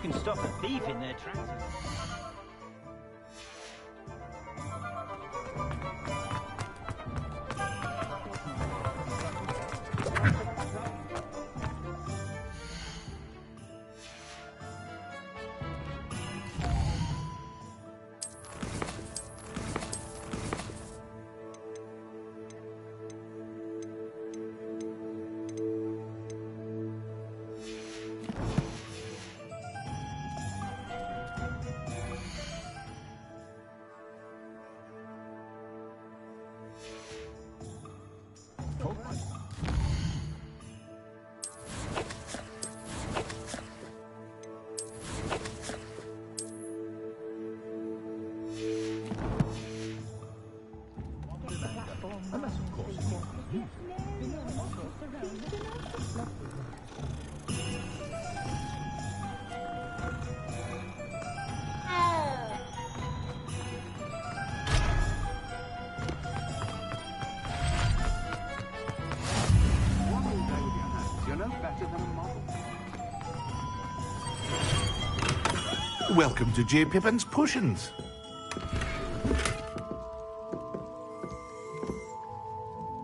can stop a thief in their tracks. Welcome to J. Pippin's Potions.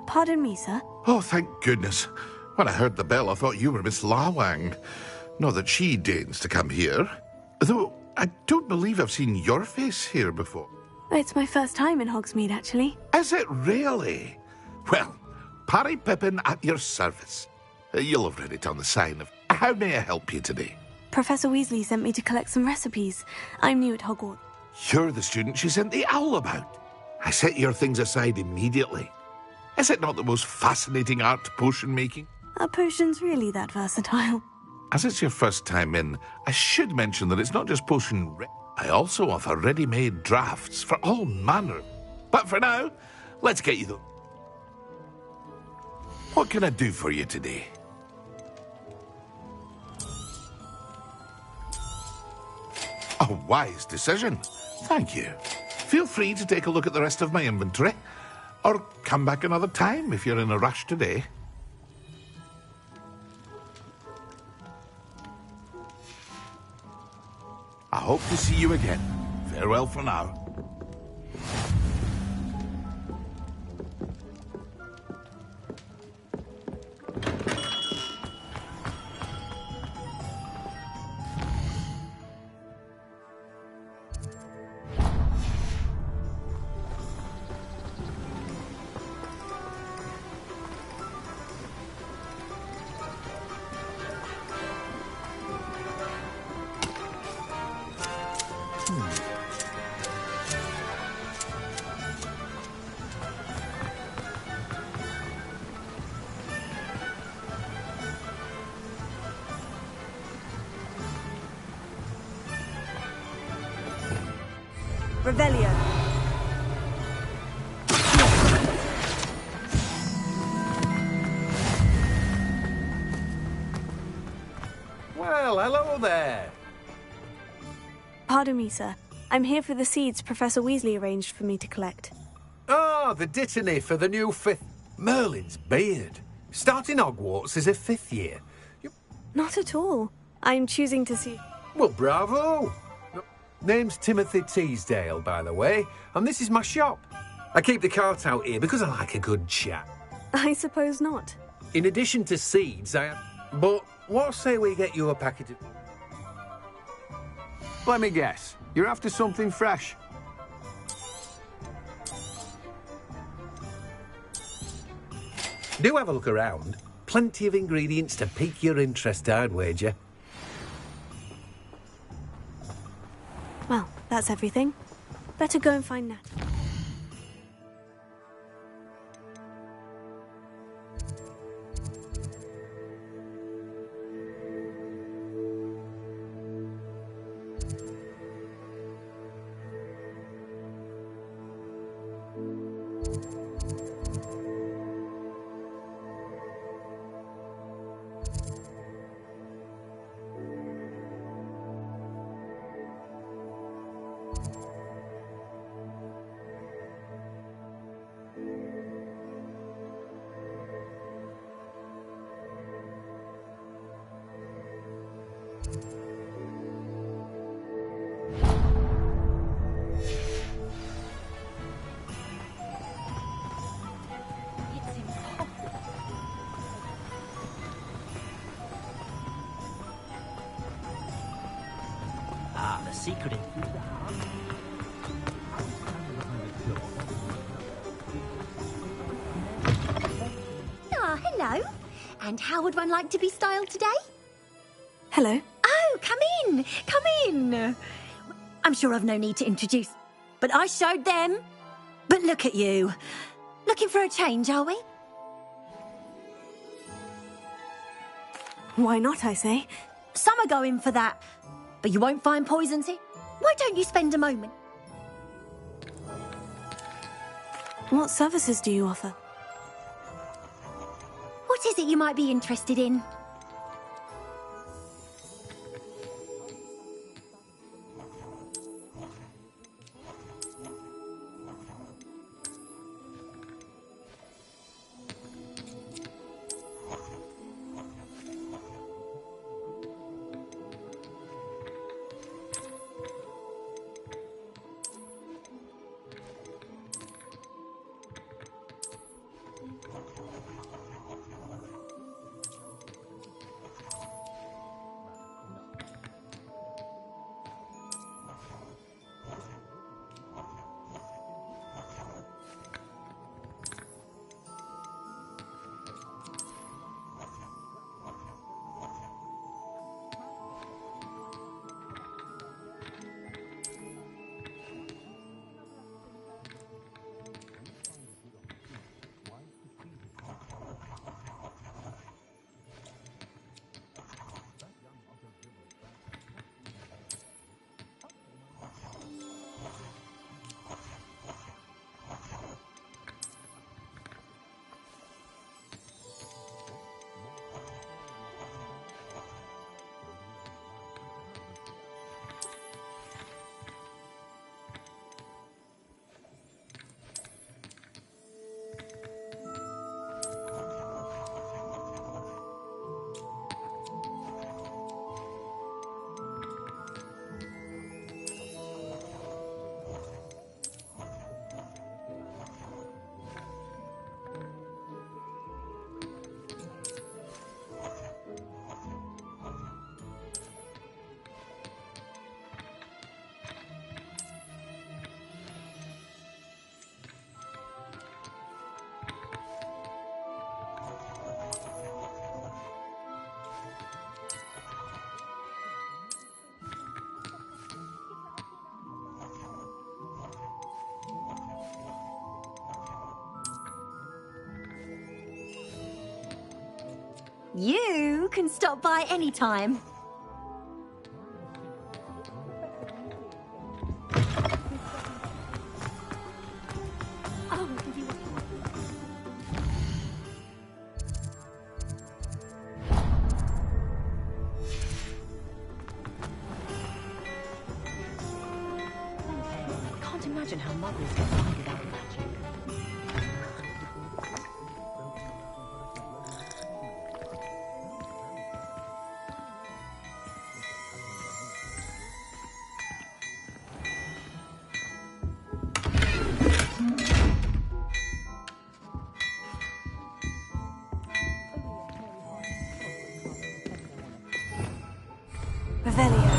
Pardon me, sir. Oh, thank goodness. When I heard the bell, I thought you were Miss Lawang. Not that she deigns to come here. Though, I don't believe I've seen your face here before. It's my first time in Hogsmeade, actually. Is it really? Well, Parry Pippin at your service. You'll have read it on the sign. How may I help you today? Professor Weasley sent me to collect some recipes. I'm new at Hogwarts. You're the student she sent the owl about. I set your things aside immediately. Is it not the most fascinating art potion making? Are potions really that versatile? As it's your first time in, I should mention that it's not just potion. I also offer ready-made drafts for all manner. But for now, let's get you them. What can I do for you today? A wise decision. Thank you. Feel free to take a look at the rest of my inventory, or come back another time if you're in a rush today. I hope to see you again. Farewell for now. Revelio. Well, hello there. Pardon me, sir. I'm here for the seeds Professor Weasley arranged for me to collect. Oh, the dittany for the new fifth... Merlin's beard. Starting Hogwarts is a fifth year. Not at all. I'm choosing to see... Well, bravo. Name's Timothy Teasdale, by the way, and this is my shop. I keep the cart out here because I like a good chat. I suppose not. In addition to seeds, But what say we get you a packet of... Let me guess. You're after something fresh. Do have a look around. Plenty of ingredients to pique your interest, I'd wager. Well, that's everything. Better go and find Nat. secret. Ah, hello. And how would one like to be styled today? Hello. Oh, come in. Come in. I'm sure I've no need to introduce, but I showed them. But look at you. Looking for a change, are we? Why not, I say? Some are going for that, but you won't find poisons here. Why don't you spend a moment? What services do you offer? What is it you might be interested in? You can stop by any time. Can't imagine how muggles get by without magic. Revelio.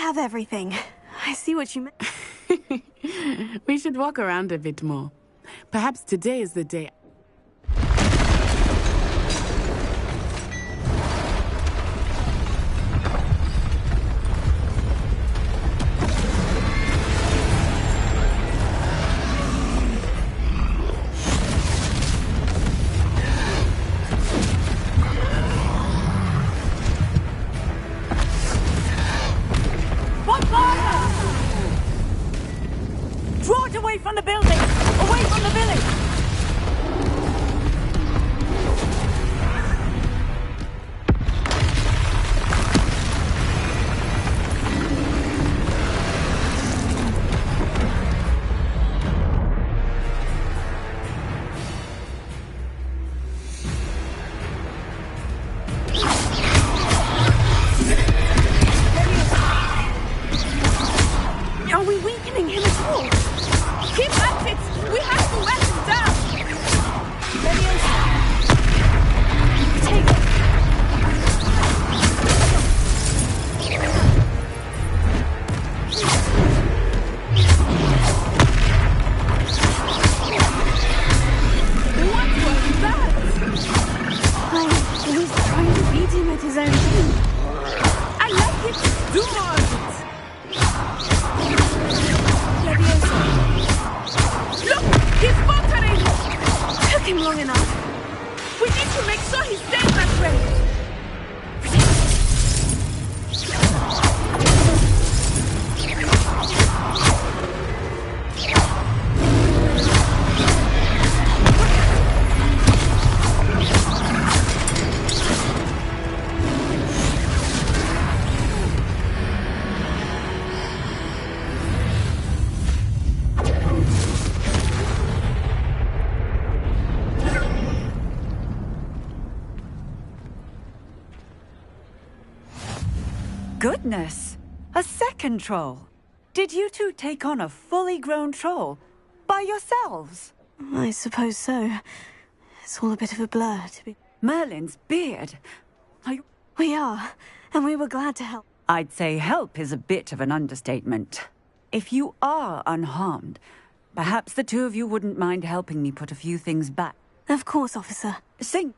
have everything. I see what you meant. We should walk around a bit more. Perhaps today is the day. Draw it away from the building! Away from the village! Are we weakening him at all? Keep at it! We have to let him down! Take it. What was that? I was trying to beat him at his own game. I like it! Do more of it! Look! He's faltering! Took him long enough. We need to make sure he stays that way! Goodness! A second troll! Did you two take on a fully grown troll by yourselves? I suppose so. It's all a bit of a blur, to be... Merlin's beard! We are, and we were glad to help. I'd say help is a bit of an understatement. If you are unharmed, perhaps the two of you wouldn't mind helping me put a few things back. Of course, officer. Sing!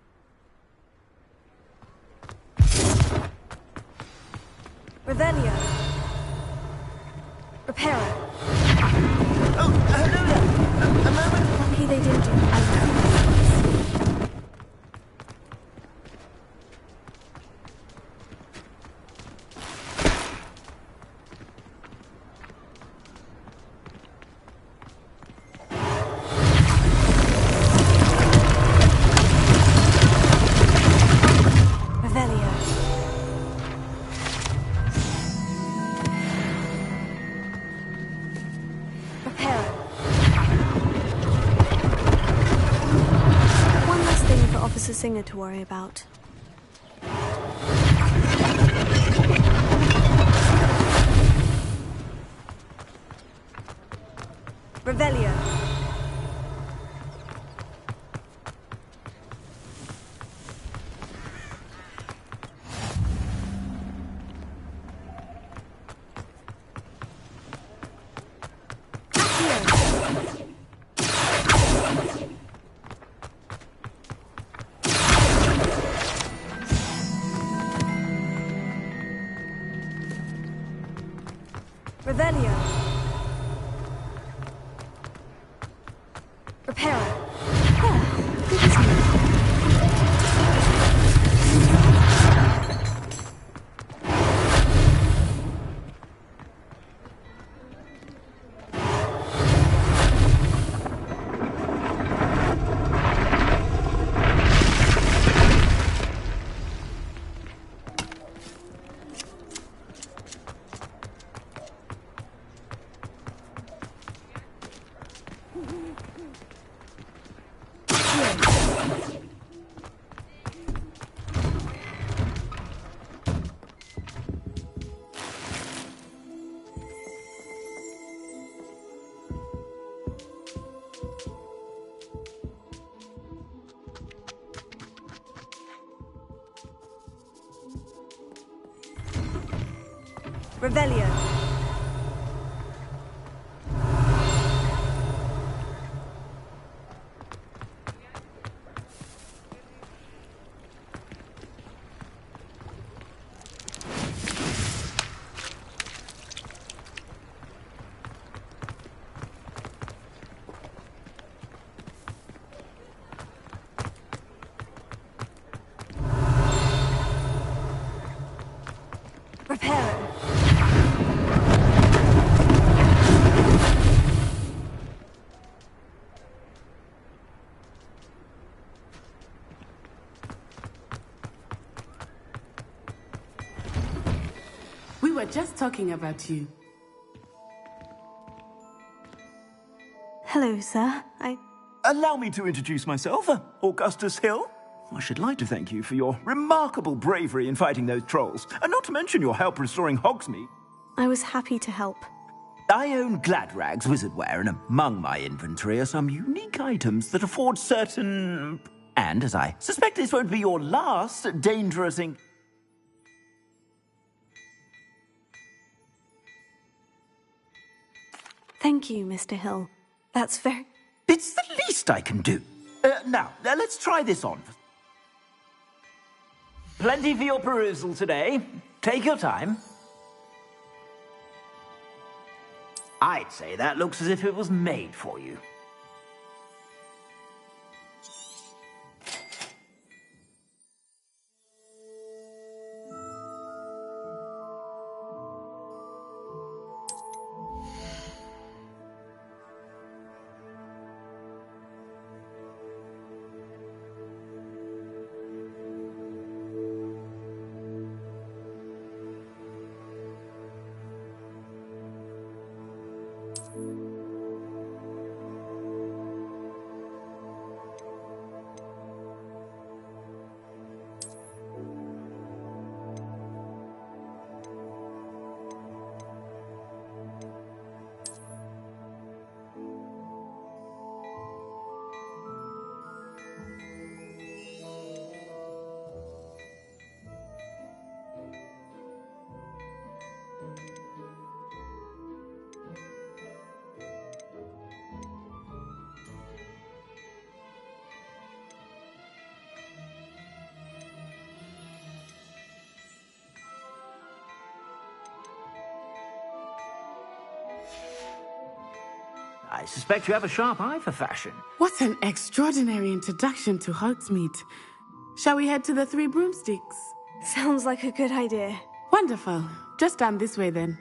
Revelio. Reparo. Oh, hello there. A moment. Lucky they didn't do it. Revelio. Reparo. One last thing for Officer Singer to worry about. Revelio. Revelio. Reparo. Good as new. Revelio. Reparo. We were just talking about you. Hello, sir. Allow me to introduce myself, Augustus Hill. I should like to thank you for your remarkable bravery in fighting those trolls, and not to mention your help restoring Hogsmeade. I was happy to help. I own Gladrag's wizardware, and among my inventory are some unique items that afford certain... And, as I suspect this won't be your last dangerous Thank you, Mr. Hill. That's very... It's the least I can do. Now, let's try this on. Plenty for your perusal today. Take your time. I'd say that looks as if it was made for you. I suspect you have a sharp eye for fashion. What an extraordinary introduction to Hogsmeade. Shall we head to the Three Broomsticks? Sounds like a good idea. Wonderful. Just down this way then.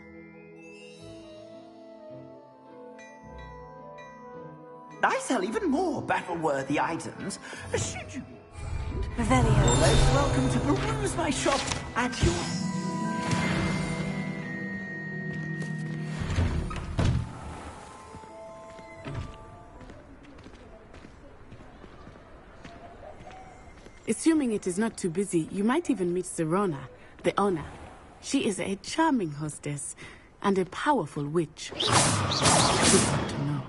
I sell even more battle-worthy items. Should you... Revelio. You're most welcome to peruse my shop at your... Assuming it is not too busy, you might even meet Serona, the owner. She is a charming hostess and a powerful witch. Good to know.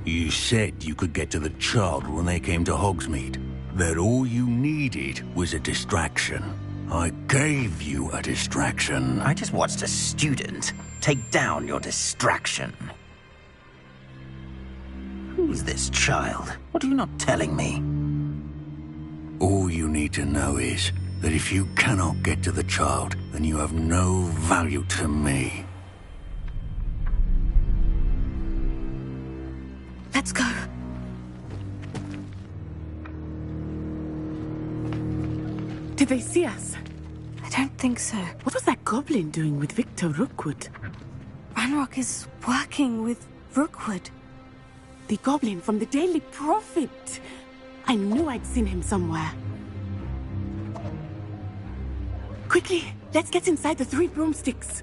You said you could get to the child when they came to Hogsmeade. That all you needed was a distraction. I gave you a distraction. I just watched a student take down your distraction. Who's this child? What are you not telling me? All you need to know is that if you cannot get to the child, then you have no value to me. Let's go. Did they see us? I don't think so. What was that goblin doing with Victor Rookwood? Ranrock is working with Rookwood. The goblin from the Daily Prophet. I knew I'd seen him somewhere. Quickly, let's get inside the 3 broomsticks.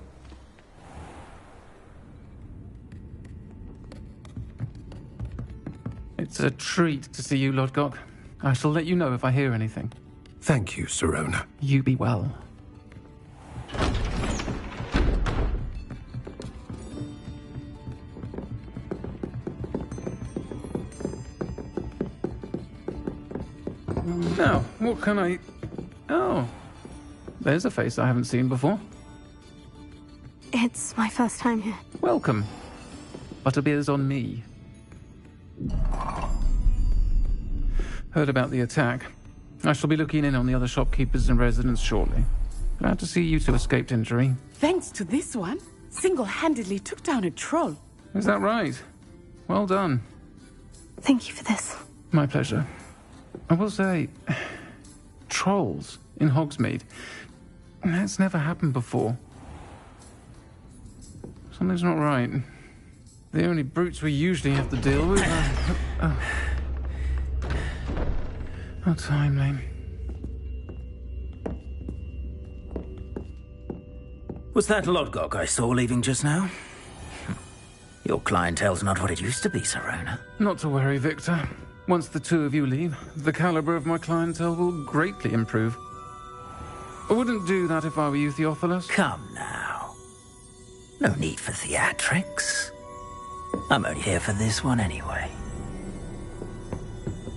It's a treat to see you, Lodgok. I shall let you know if I hear anything. Thank you, Sirona. You be well. Now, what can I... Oh, there's a face I haven't seen before. It's my first time here. Welcome. Butterbeer's on me. Heard about the attack. I shall be looking in on the other shopkeepers and residents shortly. Glad to see you two escaped injury. Thanks to this one, single-handedly took down a troll. Is that right? Well done. Thank you for this. My pleasure. I will say, trolls in Hogsmeade. That's never happened before. Something's not right. The only brutes we usually have to deal with are... How timely. Was that Lodgok I saw leaving just now? Your clientele's not what it used to be, Sirona. Not to worry, Victor. Once the two of you leave, the caliber of my clientele will greatly improve. I wouldn't do that if I were you, Theophilus. Come now. No need for theatrics. I'm only here for this one anyway.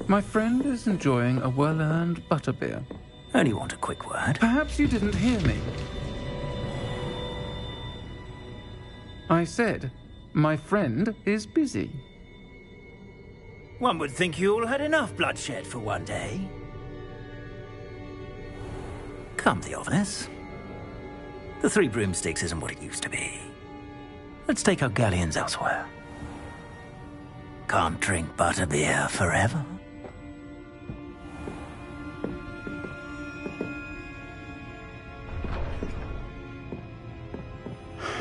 My friend is enjoying a well-earned butterbeer. Only want a quick word. Perhaps you didn't hear me. I said, my friend is busy. One would think you all had enough bloodshed for one day. Come, Theophilus. The 3 broomsticks isn't what it used to be. Let's take our galleons elsewhere. Can't drink butterbeer forever.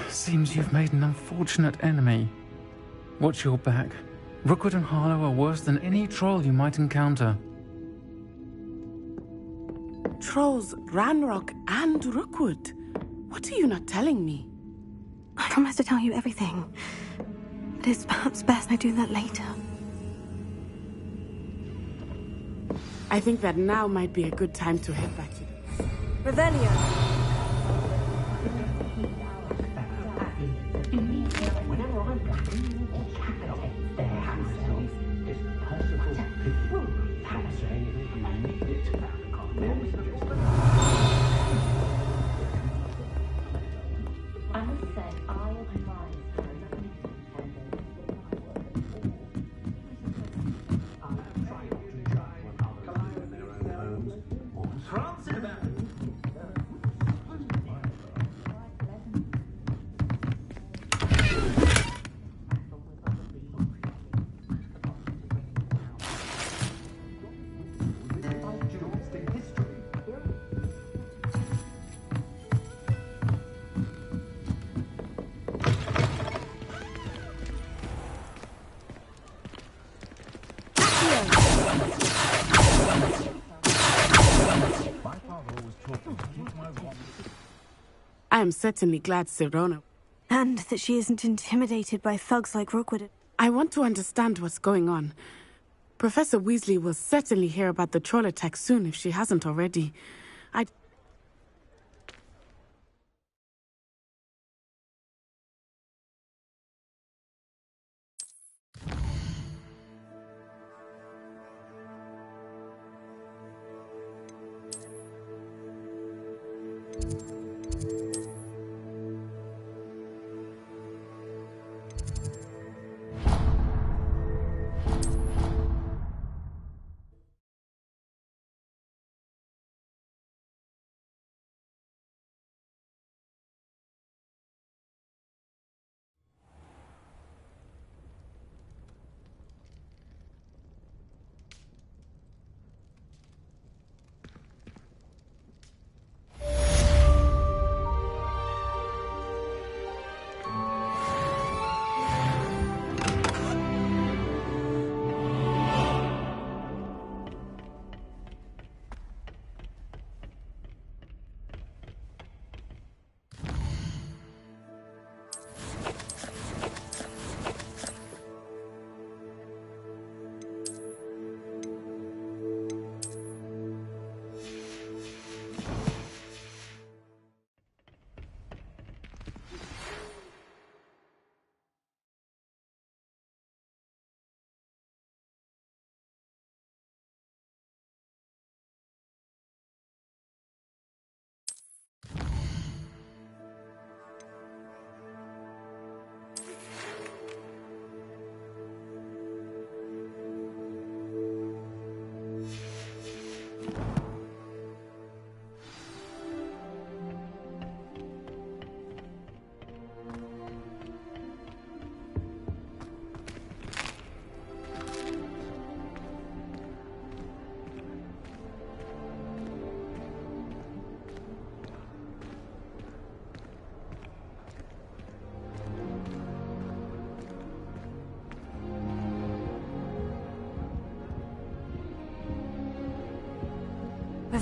Seems you've made an unfortunate enemy. Watch your back. Rookwood and Harlow are worse than any troll you might encounter. Trolls, Ranrock, and Rookwood. What are you not telling me? I promise to tell you everything. But it's perhaps best I do that later. I think that now might be a good time to head back to... Revelio. I am certainly glad Sirona... And that she isn't intimidated by thugs like Rookwood. I want to understand what's going on. Professor Weasley will certainly hear about the troll attack soon if she hasn't already.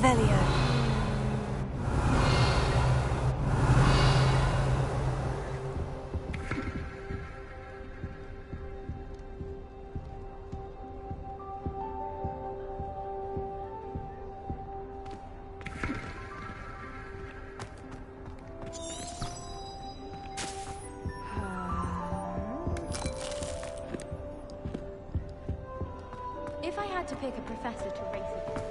Revelio. If I had to pick a professor to race against,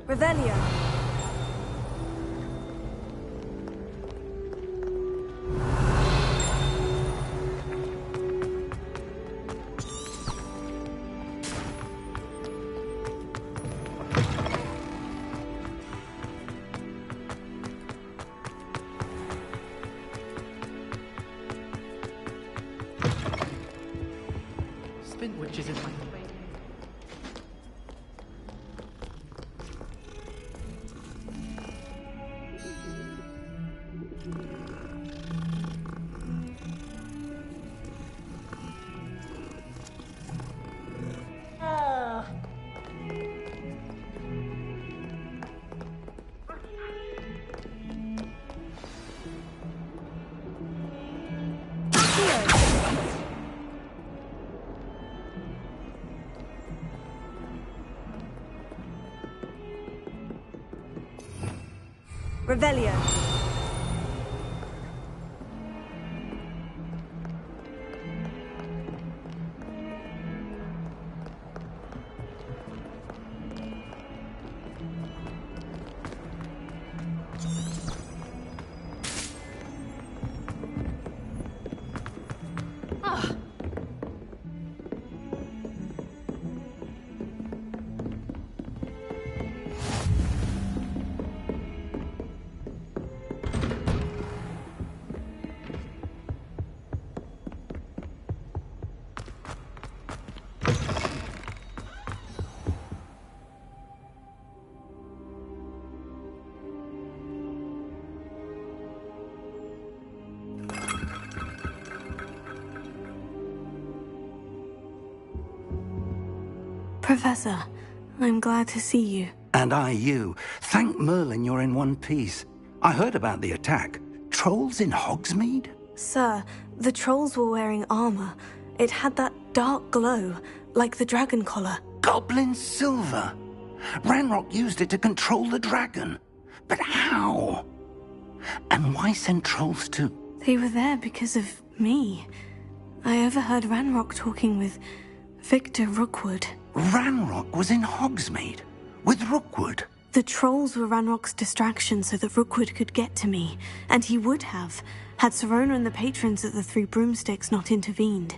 Revelio. Spinwich is in my way. Revelio. Professor, I'm glad to see you. And I you. Thank Merlin you're in one piece. I heard about the attack. Trolls in Hogsmeade? Sir, the trolls were wearing armor. It had that dark glow, like the dragon collar. Goblin silver. Ranrock used it to control the dragon. But how? And why send trolls to... They were there because of me. I overheard Ranrock talking with Victor Rookwood. Ranrock was in Hogsmeade with Rookwood. The trolls were Ranrock's distraction so that Rookwood could get to me, and he would have, had Serona and the patrons at the Three Broomsticks not intervened.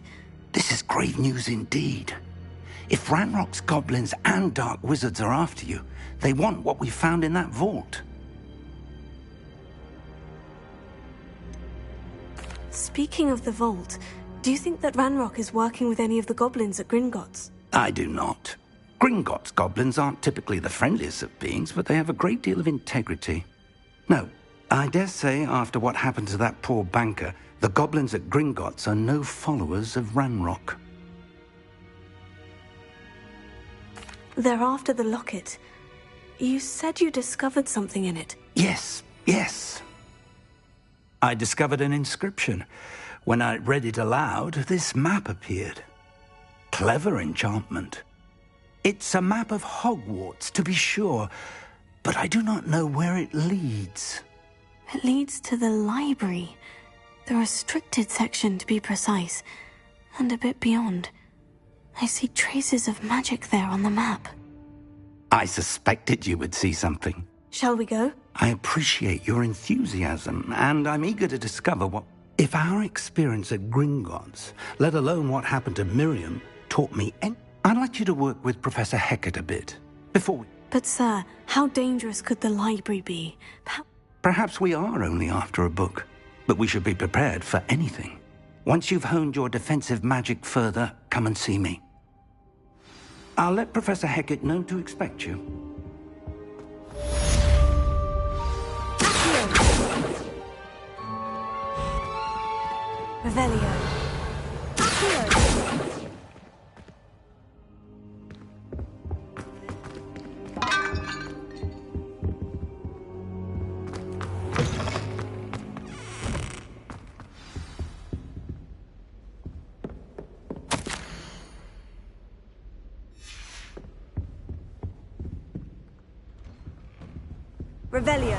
This is grave news indeed. If Ranrock's goblins and dark wizards are after you, they want what we found in that vault. Speaking of the vault, do you think that Ranrock is working with any of the goblins at Gringotts? I do not. Gringotts goblins aren't typically the friendliest of beings, but they have a great deal of integrity. No, I dare say after what happened to that poor banker, the goblins at Gringotts are no followers of Ranrock. They're after the locket. You said you discovered something in it. Yes. I discovered an inscription. When I read it aloud, this map appeared. Clever enchantment. It's a map of Hogwarts, to be sure, but I do not know where it leads. It leads to the library. The restricted section, to be precise. And a bit beyond. I see traces of magic there on the map. I suspected you would see something. Shall we go? I appreciate your enthusiasm, and I'm eager to discover what... If our experience at Gringotts, let alone what happened to Miriam, taught me I'd like you to work with Professor Hecat a bit, before we... But sir, how dangerous could the library be? Perhaps we are only after a book, but we should be prepared for anything. Once you've honed your defensive magic further, come and see me. I'll let Professor Hecat know to expect you. Revelio. Revelio.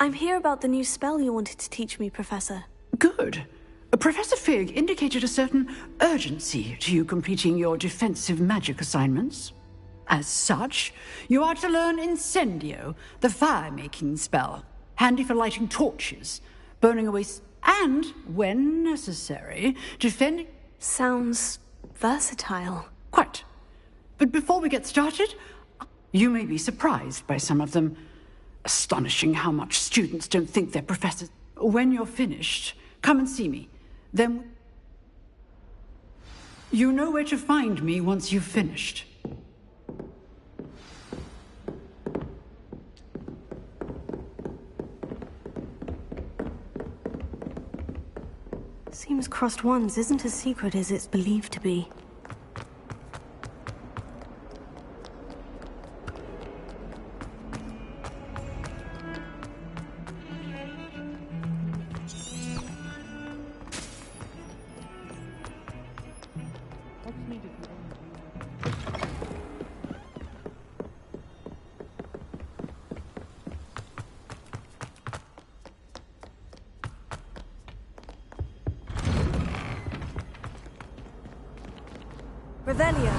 I'm here about the new spell you wanted to teach me, Professor. Good. Professor Fig indicated a certain urgency to you completing your defensive magic assignments. As such, you are to learn Incendio, the fire-making spell, handy for lighting torches, burning away and, when necessary, defending... Sounds versatile. Quite. But before we get started, you may be surprised by some of them. Astonishing how much students don't think they're professors. When you're finished, come and see me. Then... You know where to find me once you've finished. Seems Crossed Wands isn't as secret as it's believed to be. Revelio.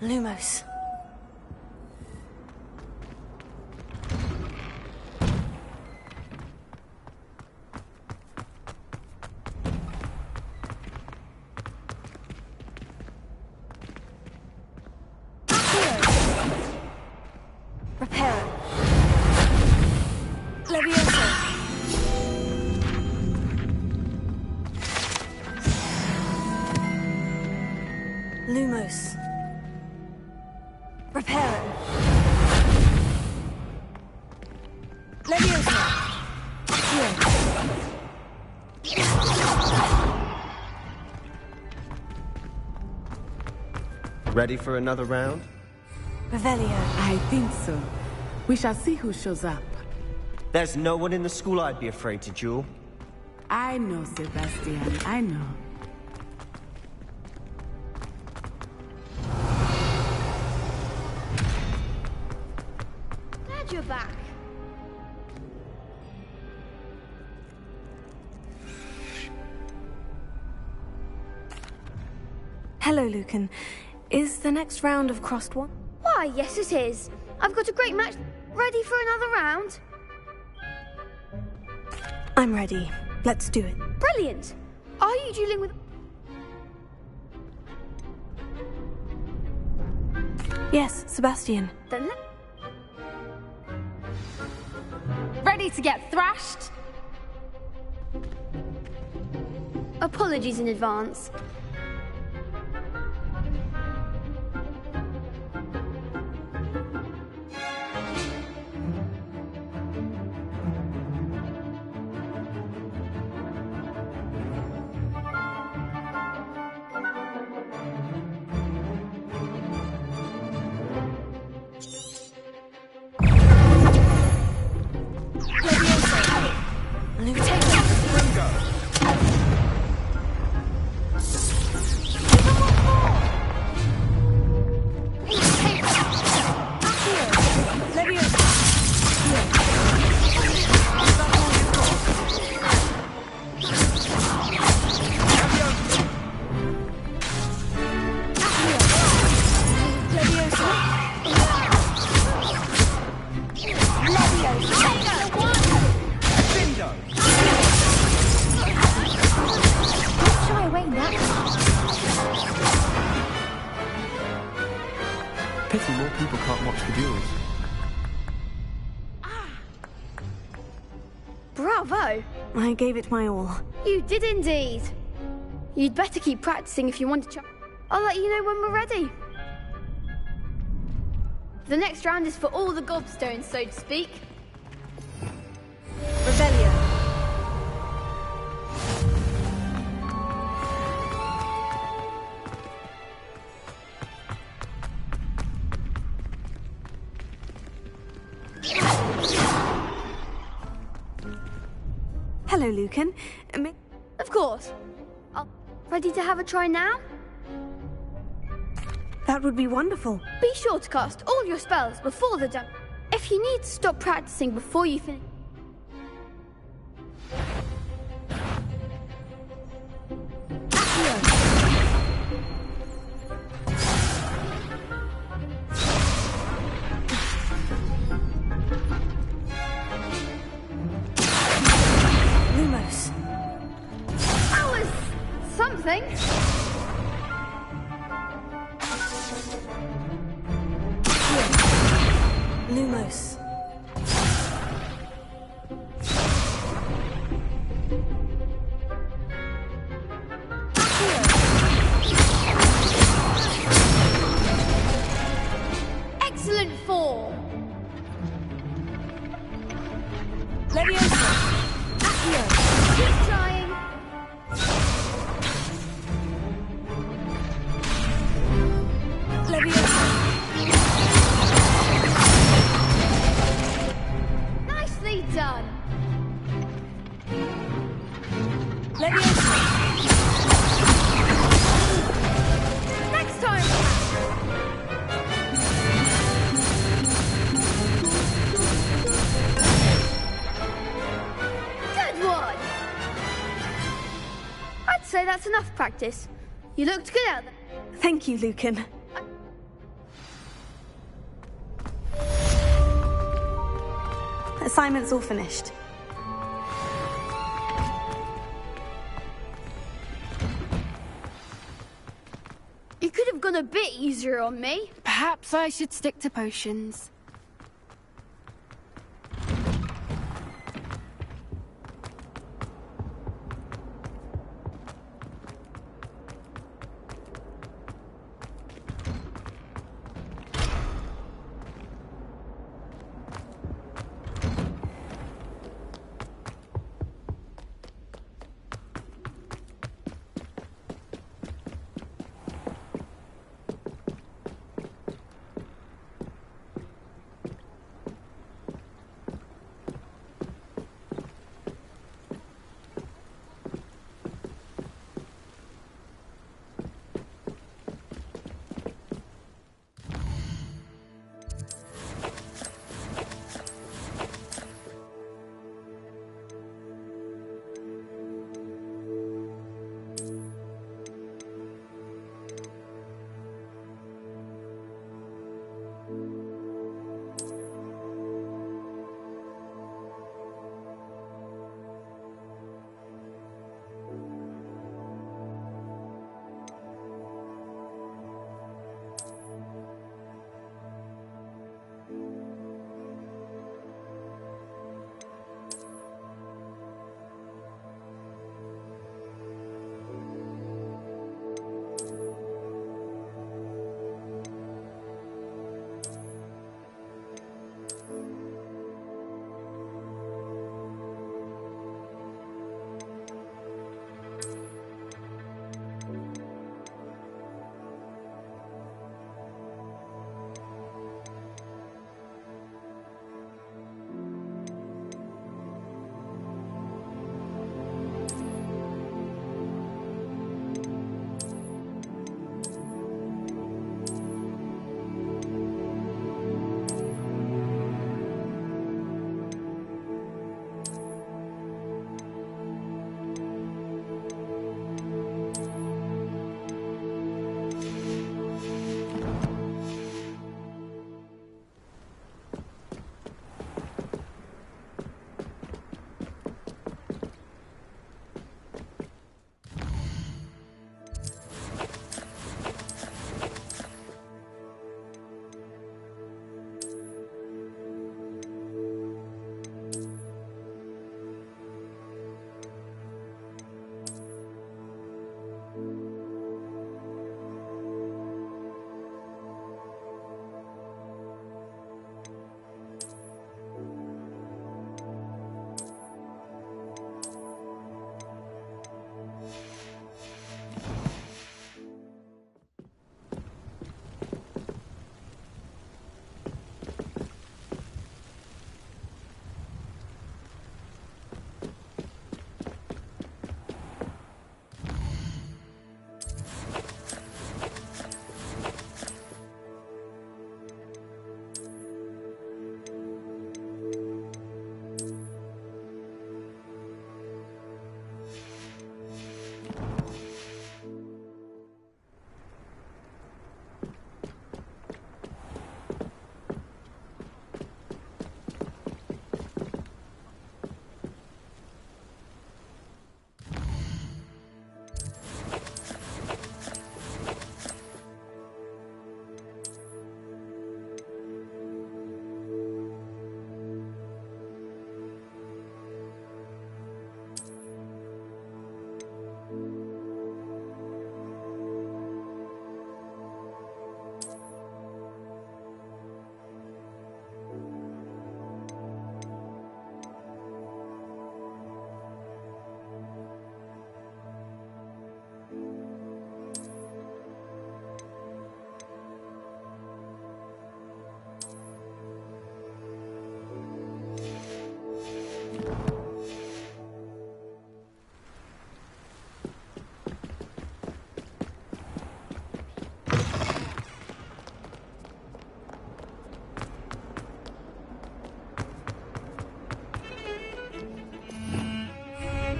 Lumos. Reparo. Levioso. Lumos. Reparo. Levioso. Ready for another round? Revelio. I think so. We shall see who shows up. There's no one in the school I'd be afraid to duel. I know, Sebastian. I know. your back. Hello, Lucan. Is the next round of Crossed One? Why, yes it is. I've got a great match ready for another round. I'm ready. Let's do it. Brilliant. Are you dueling with... Yes, Sebastian. Then Ready to get thrashed? apologies in advance. Pity more people can't watch the duels. Bravo! I gave it my all. You did indeed. You'd better keep practicing if you want to try. I'll let you know when we're ready. The next round is for all the gobstones, so to speak. Rebellion. Hello, Lucan. Of course. Ready to have a try now? That would be wonderful. Be sure to cast all your spells before the dance. If you need to stop practicing before you finish... Lumos. That was something. Lumos. Excellent form. Leviosa. Keep trying. Leviosa. Nicely done. Leviosa. Next time. Good one. I'd say that's enough practice. You looked good out there. Thank you, Lucan. Assignment's all finished. You could have gone a bit easier on me. Perhaps I should stick to potions.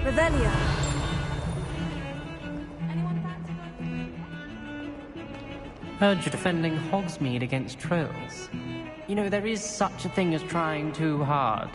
Revelio. Heard you're defending Hogsmeade against trolls. You know, there is such a thing as trying too hard.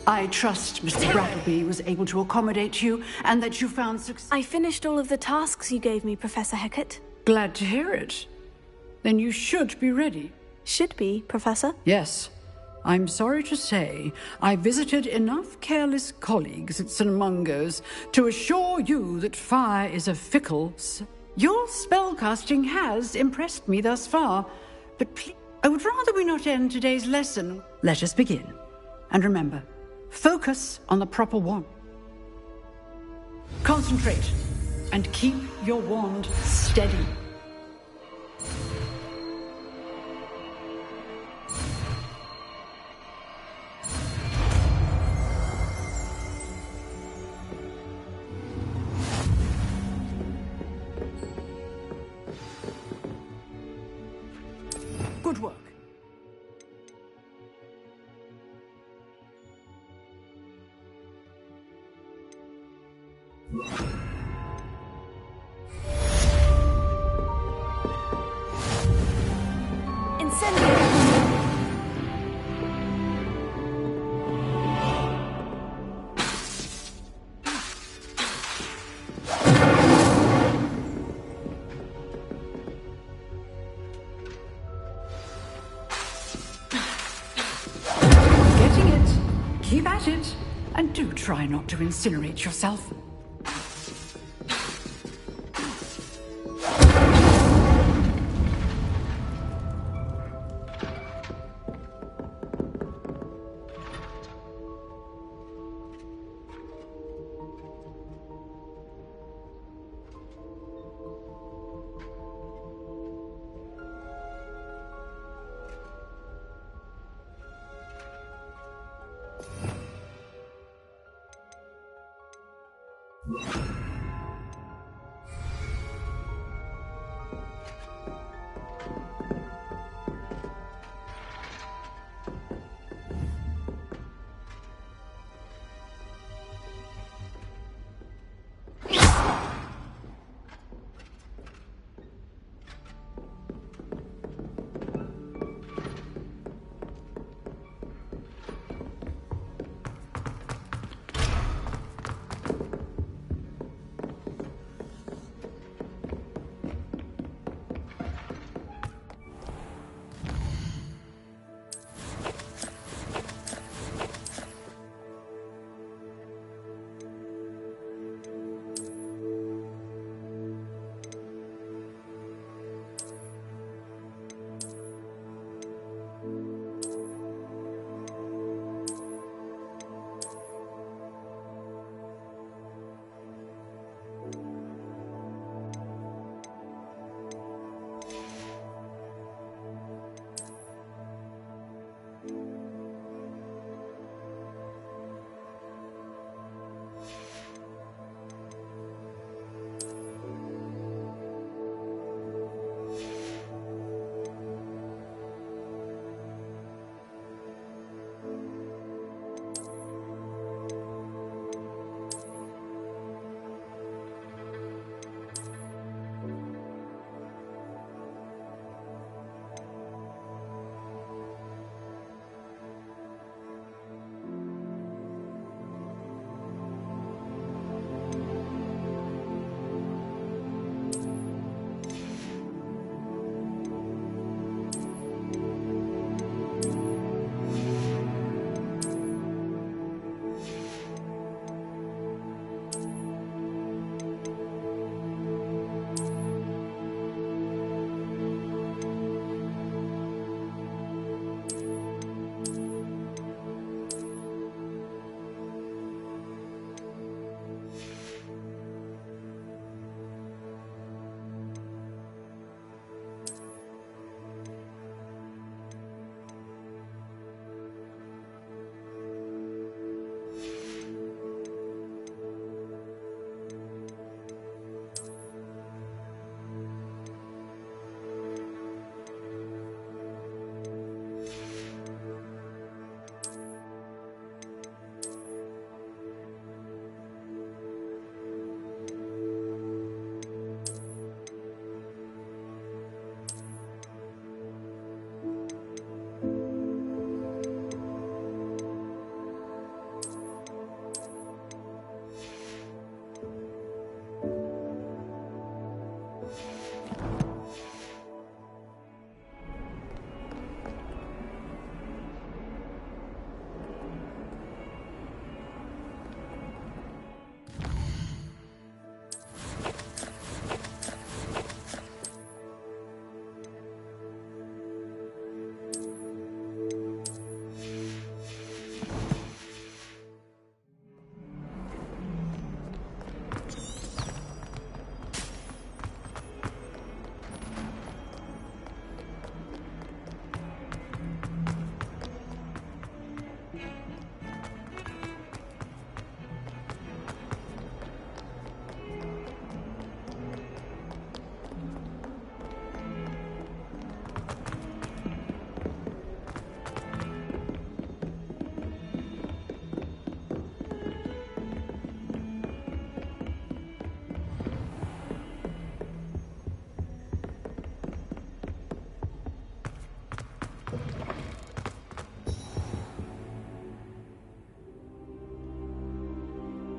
I trust Mr. Brattleby was able to accommodate you and that you found success. I finished all of the tasks you gave me, Professor Hecat. Glad to hear it. Then you should be ready. Should be, Professor? Yes. I'm sorry to say, I visited enough careless colleagues at St. Mungo's to assure you that fire is a fickle... Your spellcasting has impressed me thus far, but please, I would rather we not end today's lesson. Let us begin. And remember, focus on the proper wand. Concentrate and keep your wand steady. Good work. Getting it. Keep at it. And do try not to incinerate yourself.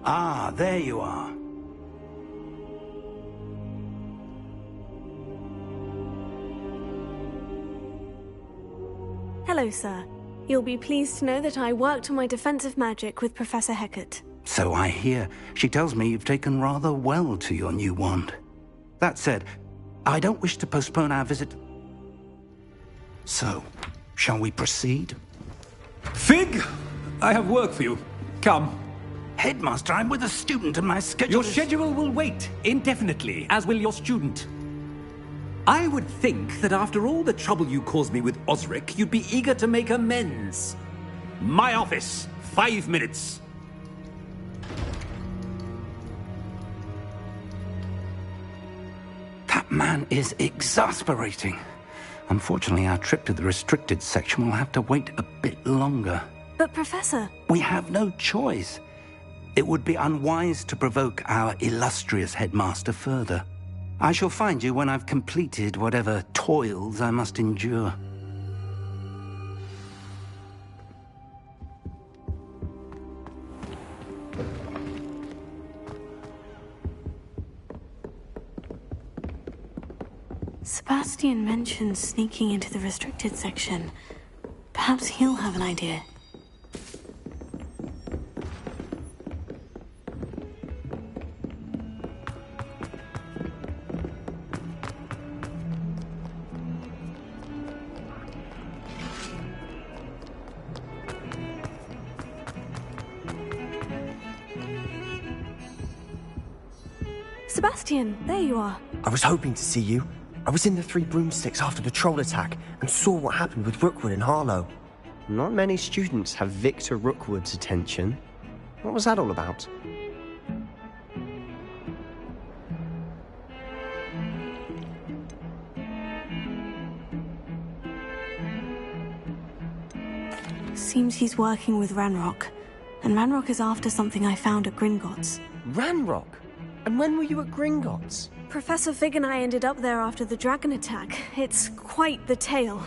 Ah, there you are. Hello, sir. You'll be pleased to know that I worked on my defensive magic with Professor Hecat. So I hear. She tells me you've taken rather well to your new wand. That said, I don't wish to postpone our visit. So, shall we proceed? Fig! I have work for you. Come. Headmaster, I'm with a student and my schedule Your schedule will wait indefinitely, as will your student. I would think that after all the trouble you caused me with Osric, you'd be eager to make amends. My office, 5 minutes. That man is exasperating. Unfortunately, our trip to the restricted section will have to wait a bit longer. But, Professor... We have no choice. It would be unwise to provoke our illustrious headmaster further. I shall find you when I've completed whatever toils I must endure. Sebastian mentioned sneaking into the restricted section. Perhaps he'll have an idea. Sebastian, there you are. I was hoping to see you. I was in the Three Broomsticks after the troll attack and saw what happened with Rookwood and Harlow. Not many students have Victor Rookwood's attention. What was that all about? Seems he's working with Ranrock. And Ranrock is after something I found at Gringotts. Ranrock? And when were you at Gringotts? Professor Fig and I ended up there after the dragon attack. It's quite the tale.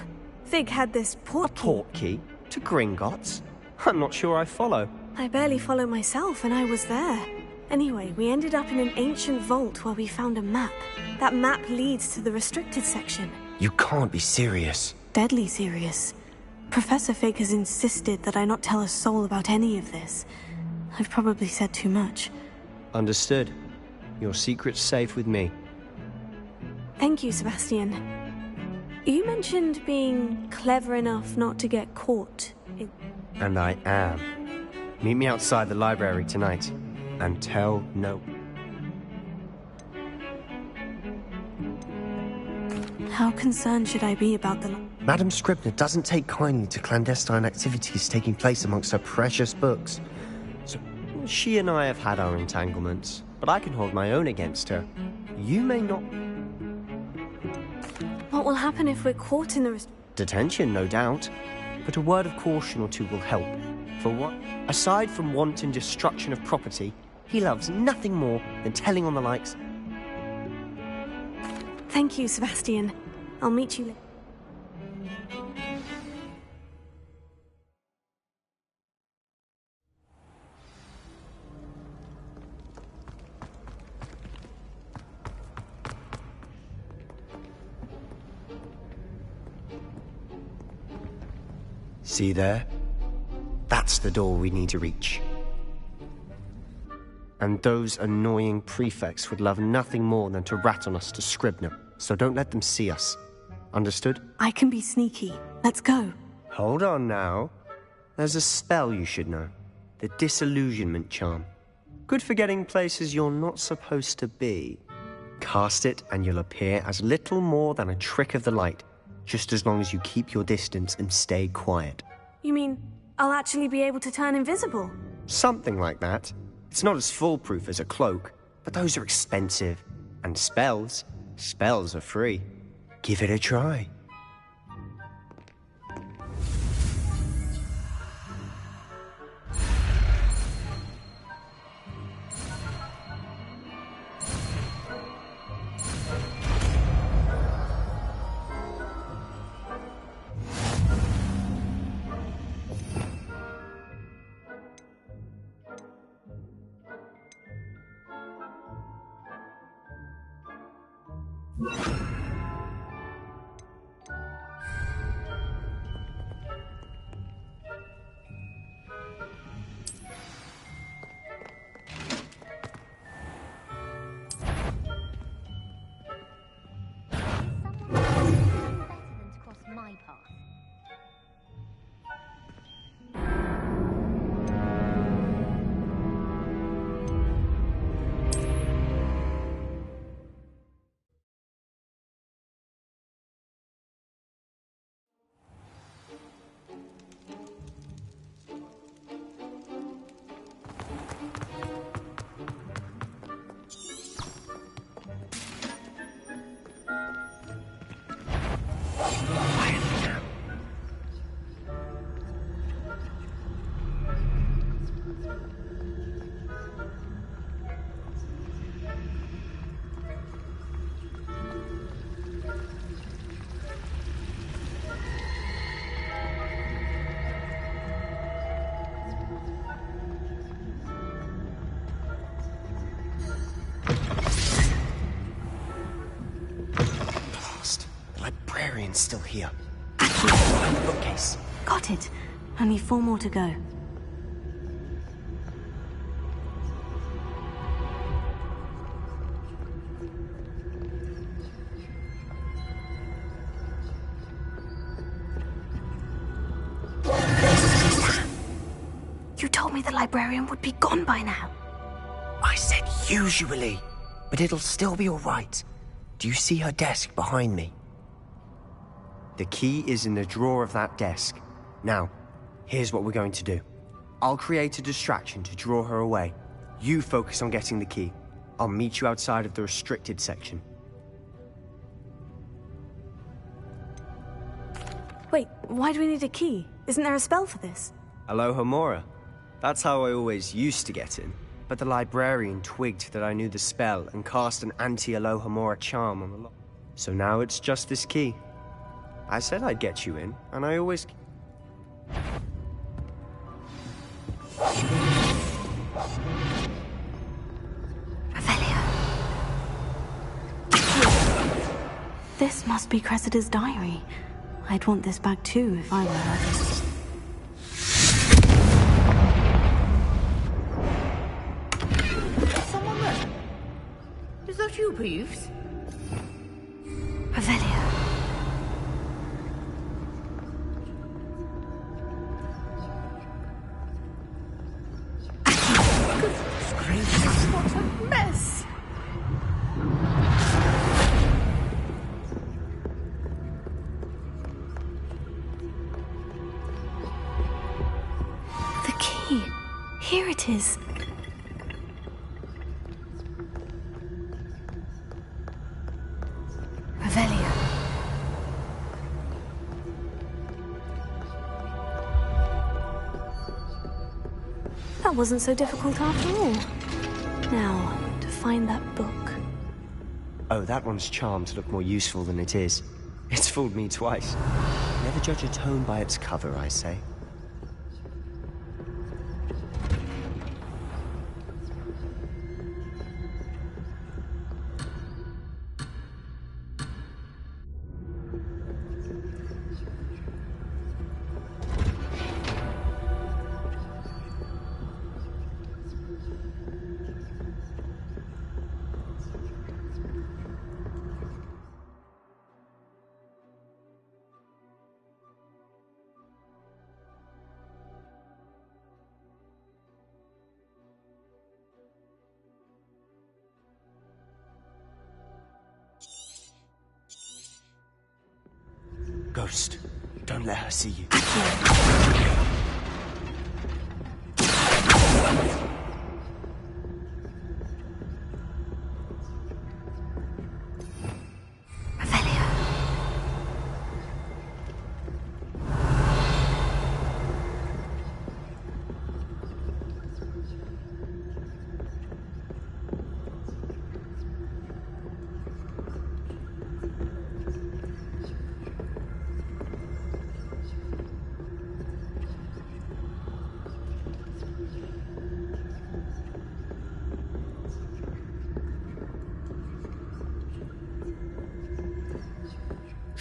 Fig had this portkey to Gringotts? I'm not sure I follow. I barely follow myself, and I was there. Anyway, we ended up in an ancient vault where we found a map. That map leads to the restricted section. You can't be serious. Deadly serious. Professor Fig has insisted that I not tell a soul about any of this. I've probably said too much. Understood. Your secret's safe with me. Thank you, Sebastian. You mentioned being clever enough not to get caught. And I am. Meet me outside the library tonight. And tell no... How concerned should I be about the... Madam Scribner doesn't take kindly to clandestine activities taking place amongst her precious books. So, she and I have had our entanglements, but I can hold my own against her. You may not... What will happen if we're caught in the... Detention, no doubt. But a word of caution or two will help. For what? Aside from wanton destruction of property, he loves nothing more than telling on the likes. Thank you, Sebastian. I'll meet you later. See there? That's the door we need to reach. And those annoying prefects would love nothing more than to rat on us to Scribner, so don't let them see us. Understood? I can be sneaky. Let's go. Hold on now. There's a spell you should know. The Disillusionment Charm. Good for getting places you're not supposed to be. Cast it and you'll appear as little more than a trick of the light, just as long as you keep your distance and stay quiet. You mean I'll actually be able to turn invisible? Something like that. It's not as foolproof as a cloak, but those are expensive. And spells are free. Give it a try. My path. Still here. Behind the bookcase. Got it. Only 4 more to go. You told me the librarian would be gone by now. I said usually, but it'll still be all right. Do you see her desk behind me? The key is in the drawer of that desk. Now, here's what we're going to do. I'll create a distraction to draw her away. You focus on getting the key. I'll meet you outside of the restricted section. Wait, why do we need a key? Isn't there a spell for this? Alohomora. That's how I always used to get in. But the librarian twigged that I knew the spell and cast an anti-Alohomora charm on the lock. So now it's just this key. I said I'd get you in, and I always... This must be Cressida's diary. I'd want this back too if I were her. Someone there? Is that you, Peeves? Avelia. What a mess! The key. Here it is. Revelia. That wasn't so difficult after all. Now, to find that book. Oh, that one's charmed to look more useful than it is. It's fooled me twice. Never judge a tome by its cover, I say. Ghost, don't let her see you.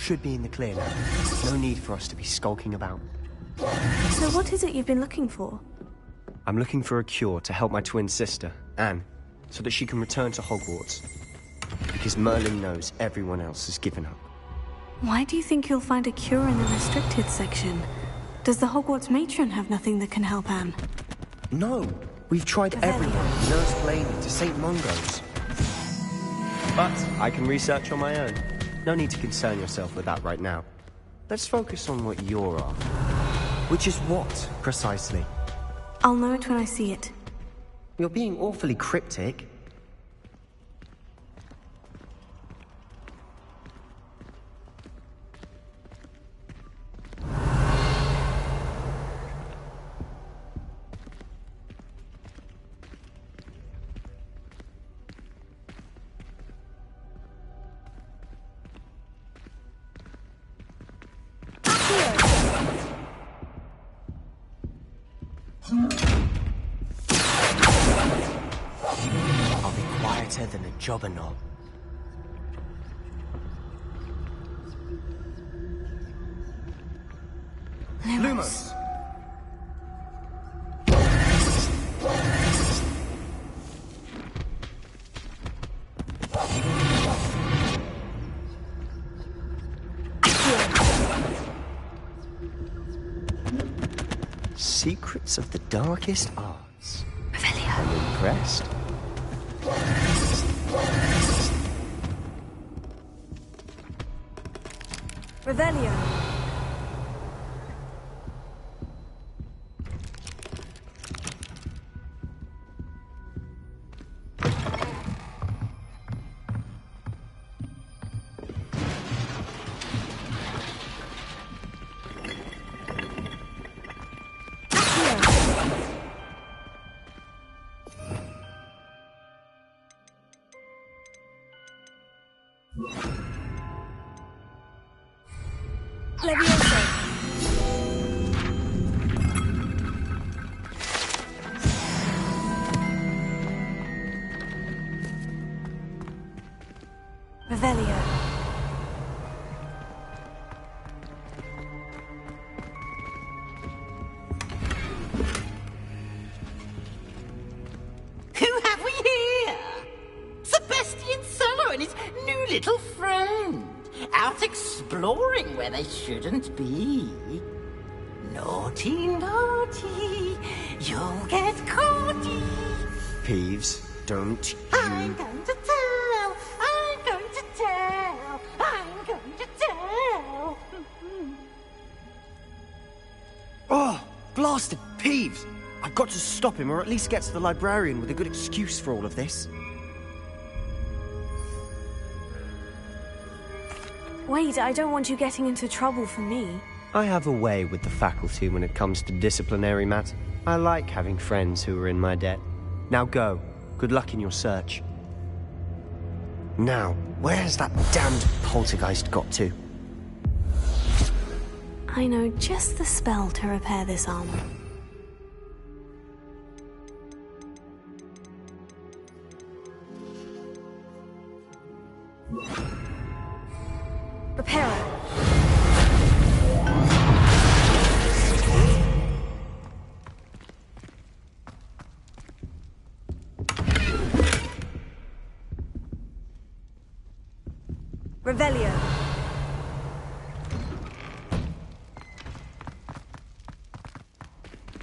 should be in the clear now. No need for us to be skulking about. So what is it you've been looking for? I'm looking for a cure to help my twin sister, Anne, so that she can return to Hogwarts. Because Merlin knows everyone else has given up. Why do you think you'll find a cure in the restricted section? Does the Hogwarts matron have nothing that can help Anne? No, we've tried everyone, Nurse Blaney to St. Mungo's. But I can research on my own. No need to concern yourself with that right now. Let's focus on what you're after. Which is what, precisely? I'll know it when I see it. You're being awfully cryptic. I'll be quieter than a jobberknoll. Lumos! Secrets of the darkest arts. I'm impressed. Revelio. Revelio. Who have we here? Sebastian Sallow and his new little friend. Out exploring where they shouldn't be. Naughty, naughty. You'll get caughty. Peeves, don't you... I'm going to tell. I'm going to tell. I'm going to tell. Oh, blasted Peeves! I've got to stop him, or at least get to the librarian with a good excuse for all of this. Wait, I don't want you getting into trouble for me. I have a way with the faculty when it comes to disciplinary matters. I like having friends who are in my debt. Now go. Good luck in your search. Now, where's that damned poltergeist got to? I know just the spell to repair this armor. Reparo. Revelio.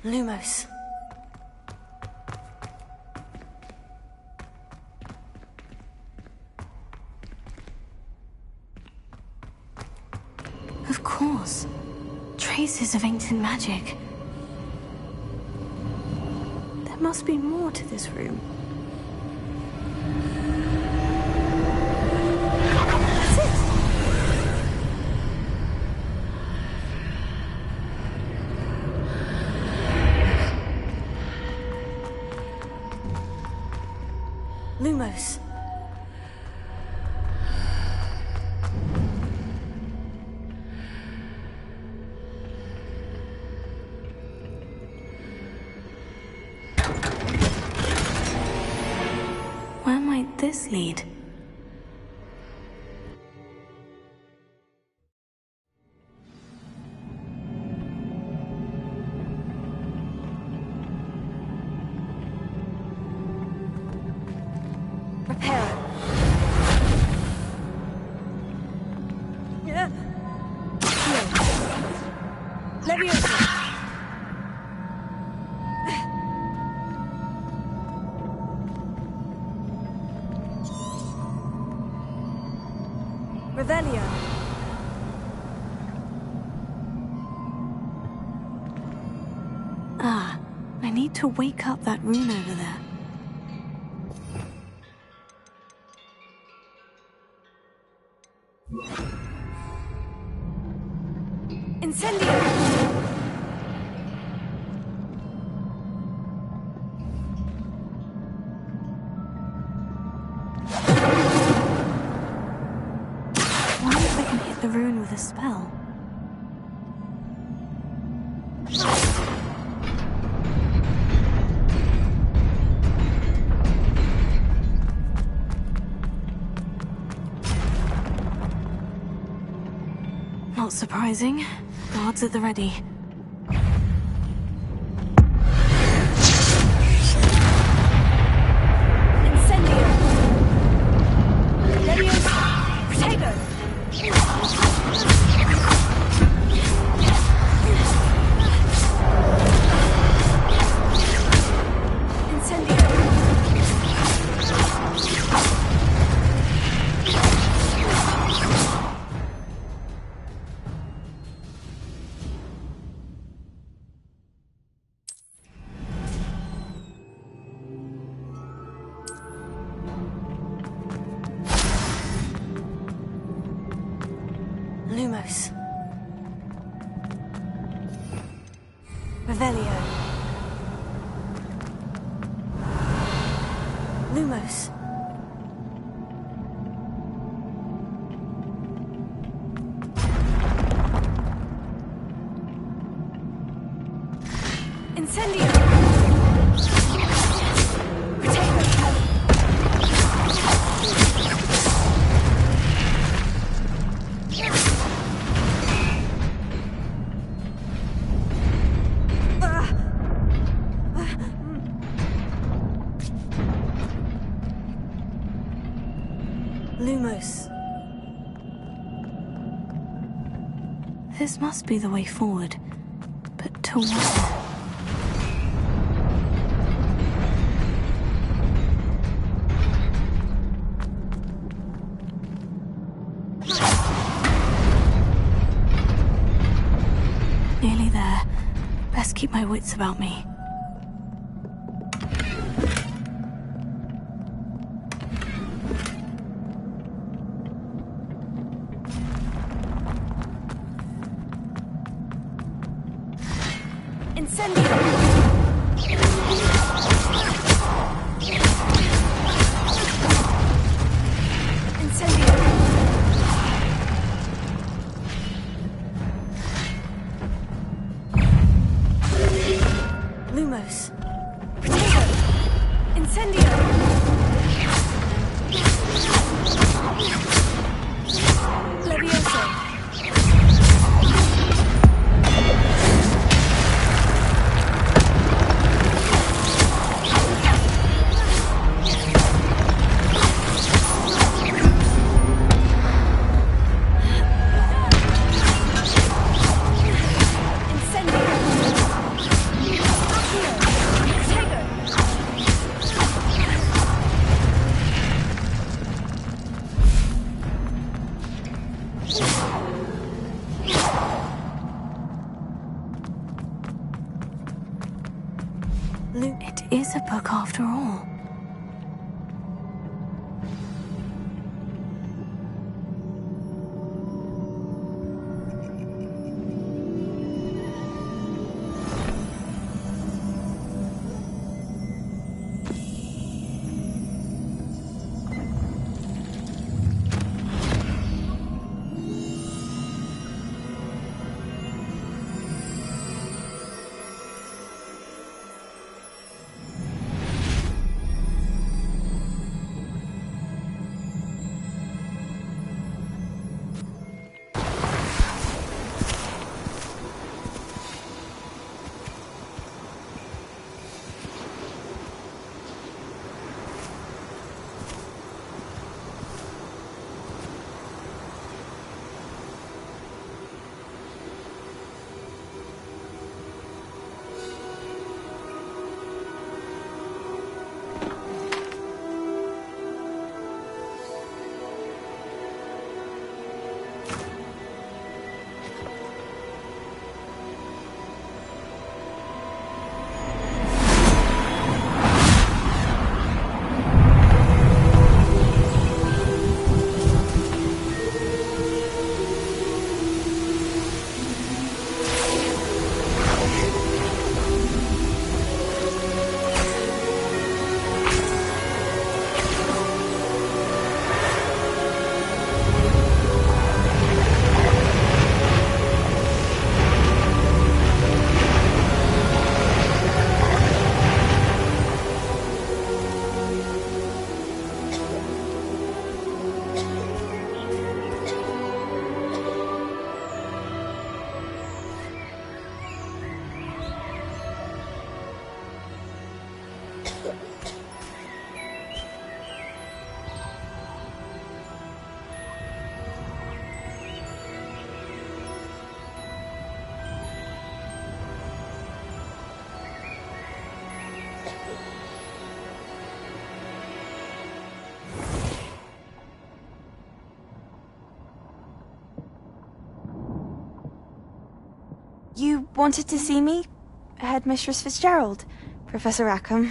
Lumos. Of course. Traces of ancient magic. There must be more to this room. That's it! Lumos. Where might this lead? Reparo. Yeah. Leviosa. Revelio. Ah, I need to wake up that rune over there. Incendio. Wonder if I can hit the rune with a spell. Not surprising. Guards at the ready. Incendio. Leviosa. Protego. Lumos. Revelio. Lumos. Incendio. Lumos. This must be the way forward. But to what? Nearly there. Best keep my wits about me. Lumos. Protego. Incendio. Levioso. It is a book after all. wanted to see me? Headmistress Fitzgerald, Professor Rackham.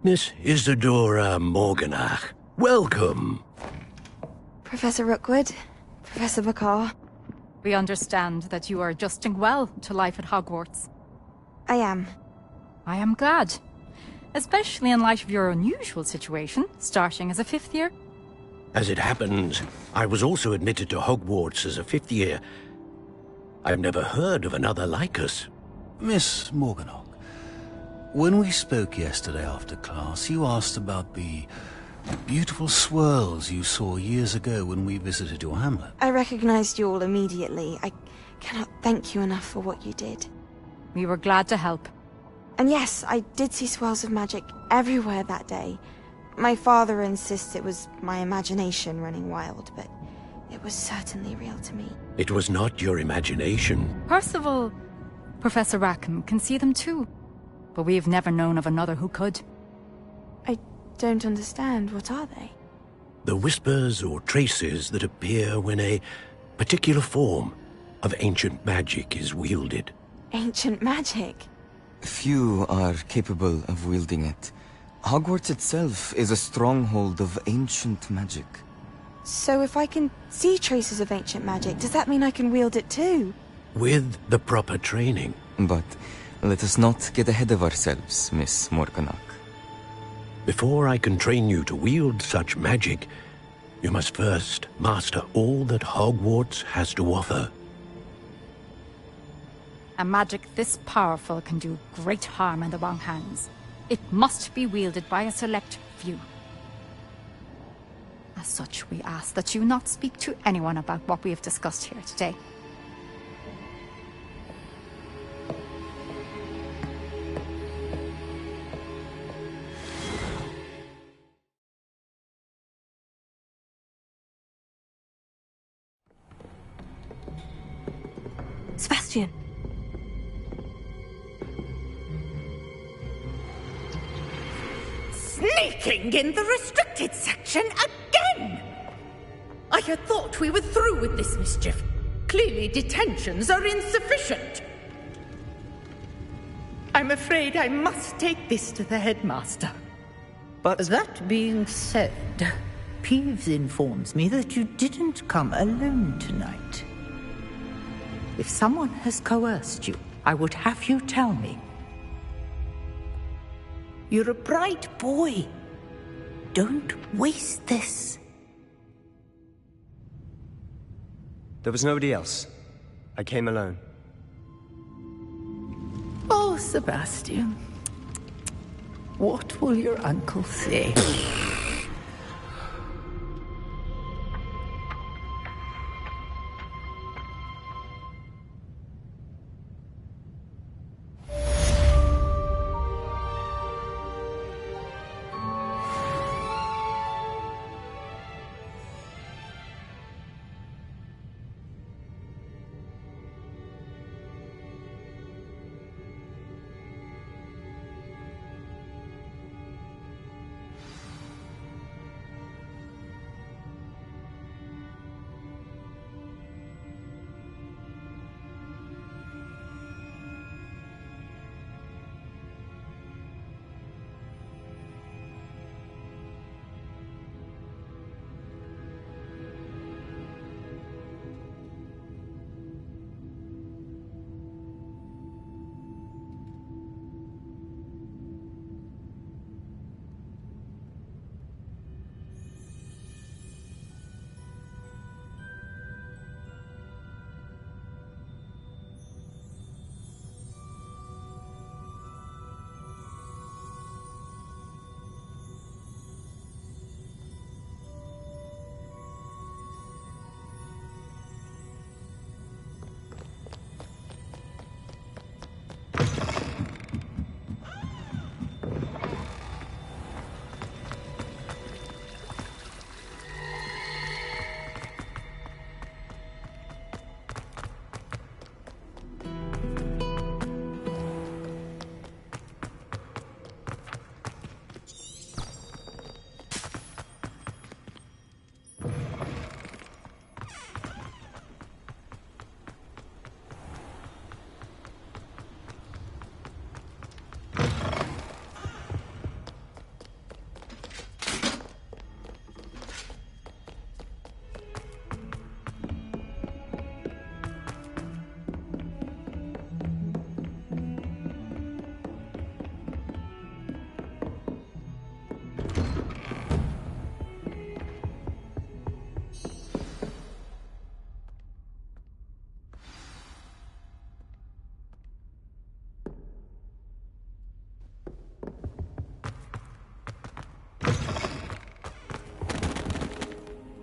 Miss Isadora Morganach, welcome. Professor Rookwood, Professor Bakar. We understand that you are adjusting well to life at Hogwarts. I am. I am glad. Especially in light of your unusual situation, starting as a 5th year. As it happens, I was also admitted to Hogwarts as a 5th year. I've never heard of another like us. Miss Morganach, when we spoke yesterday after class, you asked about the beautiful swirls you saw years ago when we visited your hamlet. I recognized you all immediately. I cannot thank you enough for what you did. We were glad to help. And yes, I did see swirls of magic everywhere that day. My father insists it was my imagination running wild, but it was certainly real to me. It was not your imagination. Percival, Professor Rackham can see them too. But we have never known of another who could. I don't understand. What are they? The whispers or traces that appear when a particular form of ancient magic is wielded. Ancient magic? Few are capable of wielding it. Hogwarts itself is a stronghold of ancient magic. So if I can see traces of ancient magic, does that mean I can wield it too? With the proper training. But let us not get ahead of ourselves, Miss Morganach. Before I can train you to wield such magic, you must first master all that Hogwarts has to offer. A magic this powerful can do great harm in the wrong hands. It must be wielded by a select few. As such, we ask that you not speak to anyone about what we have discussed here today. Sebastian! Sneaking in the restricted section again! I had thought we were through with this mischief. Clearly detentions are insufficient. I'm afraid I must take this to the headmaster. But that being said, Peeves informs me that you didn't come alone tonight. If someone has coerced you, I would have you tell me. You're a bright boy. Don't waste this. There was nobody else. I came alone. Oh, Sebastian. What will your uncle say?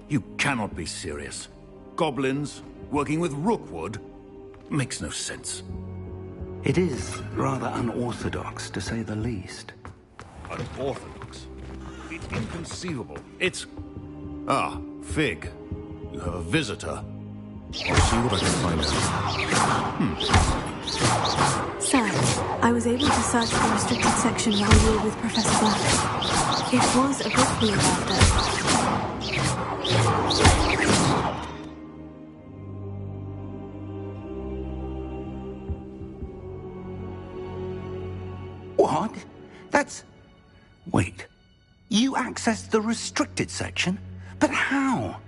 You cannot be serious. Goblins working with Rookwood? Makes no sense. It is rather unorthodox, to say the least. Unorthodox? It's inconceivable. It's... Ah, Fig. You have a visitor. I'll see what I can find out. Sir, I was able to search the restricted section while you were with Professor Black. It was a book we were after. What? That's... Wait. You accessed the restricted section? But how?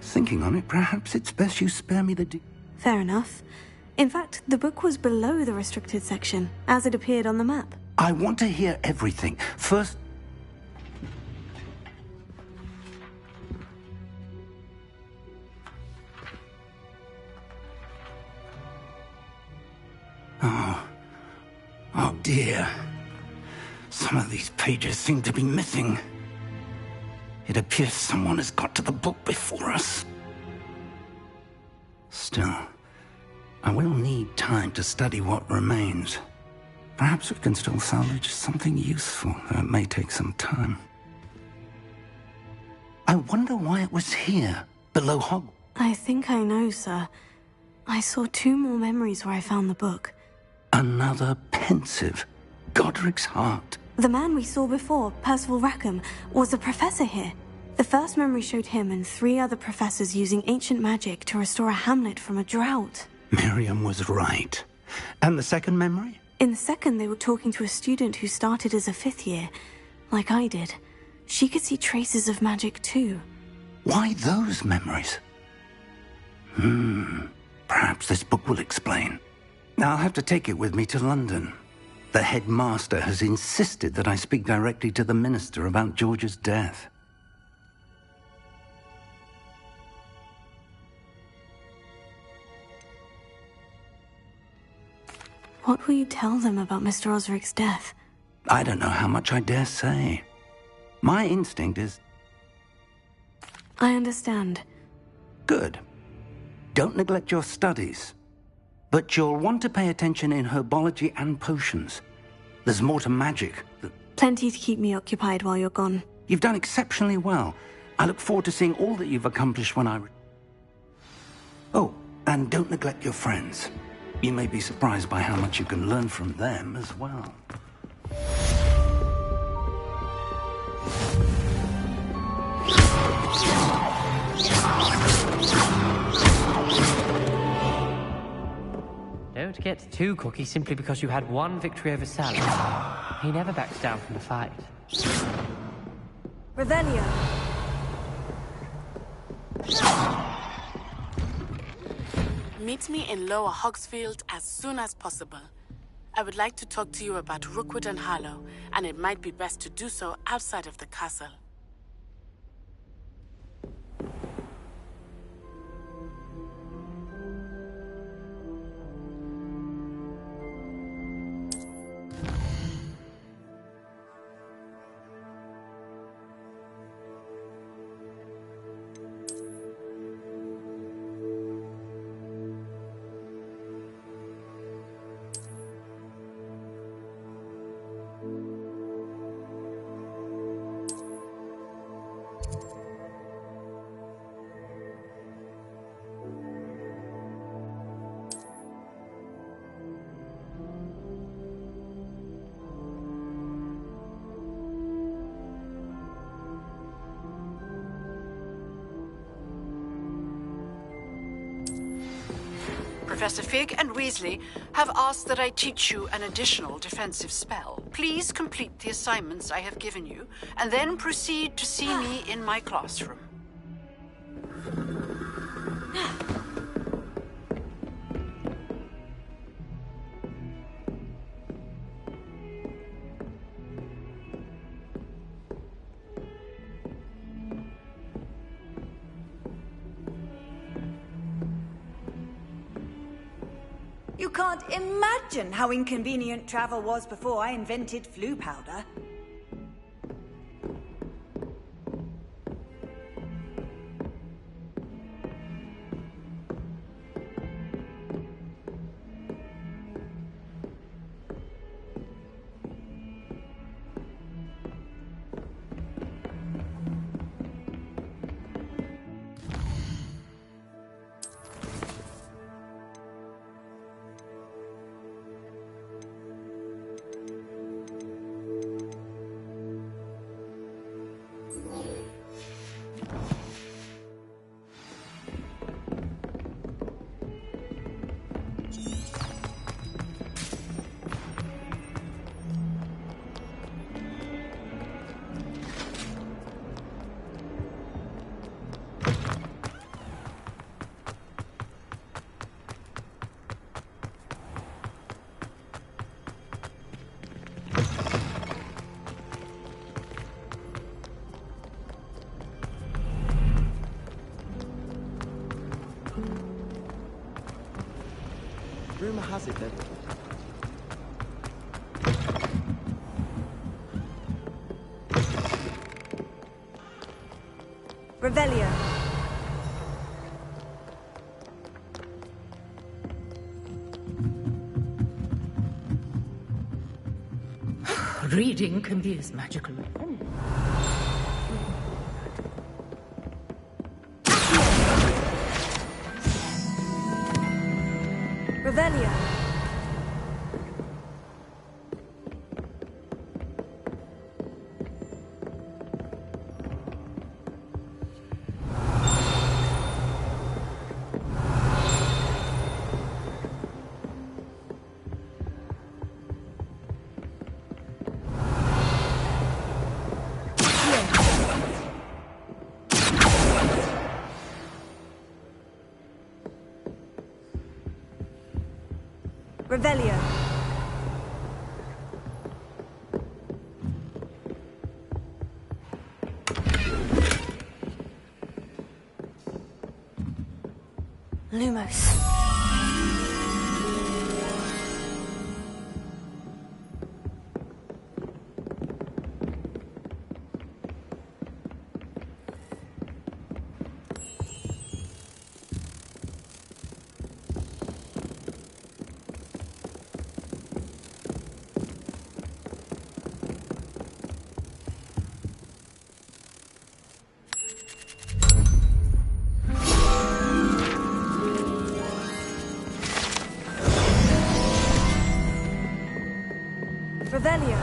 Thinking on it, perhaps it's best you spare me the... Fair enough. In fact, the book was below the restricted section, as it appeared on the map. I want to hear everything. First... Oh dear. Some of these pages seem to be missing. It appears someone has got to the book before us. Still, I will need time to study what remains. Perhaps we can still salvage something useful, though it may take some time. I wonder why it was here, below Hogwarts. I think I know, sir. I saw 2 more memories where I found the book. Another pensive. Godric's heart. The man we saw before, Percival Rackham, was a professor here. The first memory showed him and 3 other professors using ancient magic to restore a hamlet from a drought. Miriam was right. And the second memory? In the second, they were talking to a student who started as a 5th year, like I did. She could see traces of magic too. Why those memories? Perhaps this book will explain. I'll have to take it with me to London. The headmaster has insisted that I speak directly to the minister about George's death. What will you tell them about Mr. Osric's death? I don't know how much I dare say. My instinct is... I understand. Good. Don't neglect your studies. But you'll want to pay attention in herbology and potions. There's more to magic. Plenty to keep me occupied while you're gone. You've done exceptionally well. I look forward to seeing all that you've accomplished when I... Oh, and don't neglect your friends. You may be surprised by how much you can learn from them as well. Don't get too cocky simply because you had 1 victory over Sally. He never backs down from a fight. Revelio. Meet me in Lower Hogsfield as soon as possible. I would like to talk to you about Rookwood and Harlow, and it might be best to do so outside of the castle. Professor Fig and Weasley have asked that I teach you an additional defensive spell. Please complete the assignments I have given you, and then proceed to see me in my classroom. You can't imagine how inconvenient travel was before I invented flu powder. Rumor has it that... Revelio. Reading can be as magical. Revelio. Revelio. Lumos. Revelio.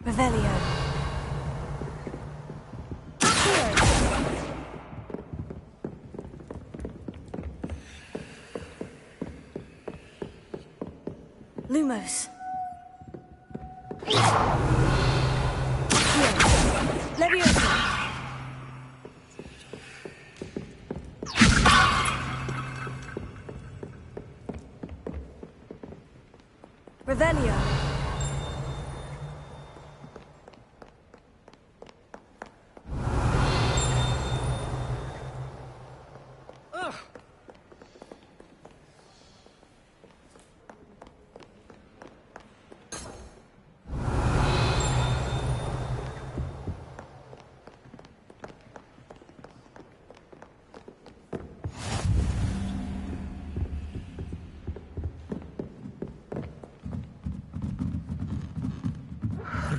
Revelio. Lumos. Leviosa. Revelio.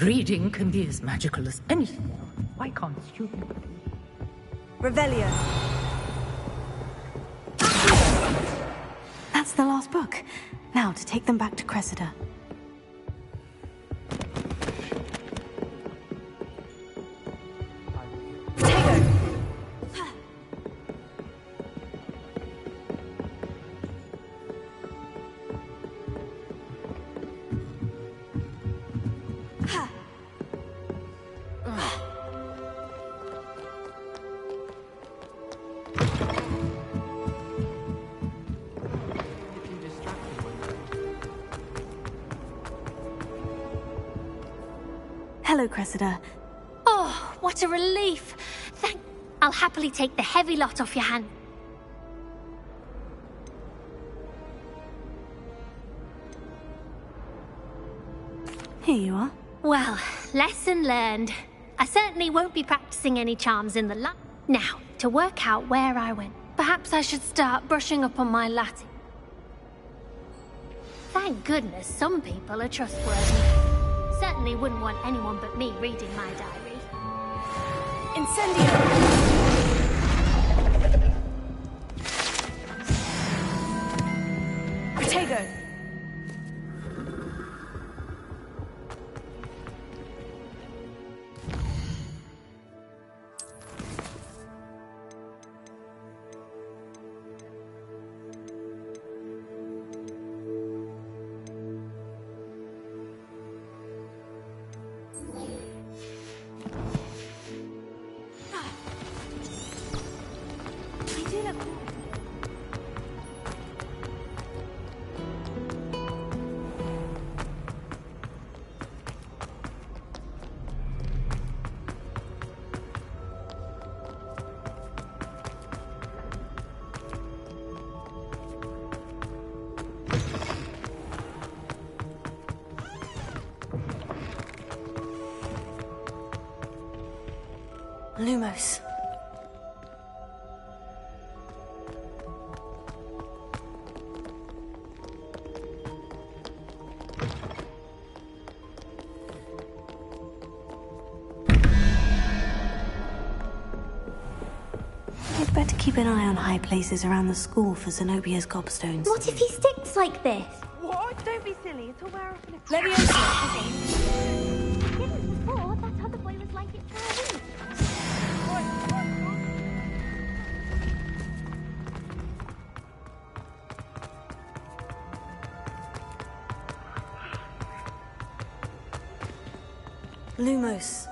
Reading can be as magical as anything. Why can't you? Revelio. That's the last book. Now to take them back to Cressida. Hello, Cressida. Oh, what a relief. I'll happily take the heavy lot off your hand. Here you are. Well, lesson learned. I certainly won't be practicing any charms in the lab. Now, to work out where I went. Perhaps I should start brushing up on my Latin. Thank goodness some people are trustworthy. Certainly wouldn't want anyone but me reading my diary. Incendio! Protego! Lumos. You'd better keep an eye on high places around the school for Zenobia's gobstones. What if he sticks like this? What? Don't be silly. It'll wear off in a Didn't before. That other boy was like it for a week. Lumos.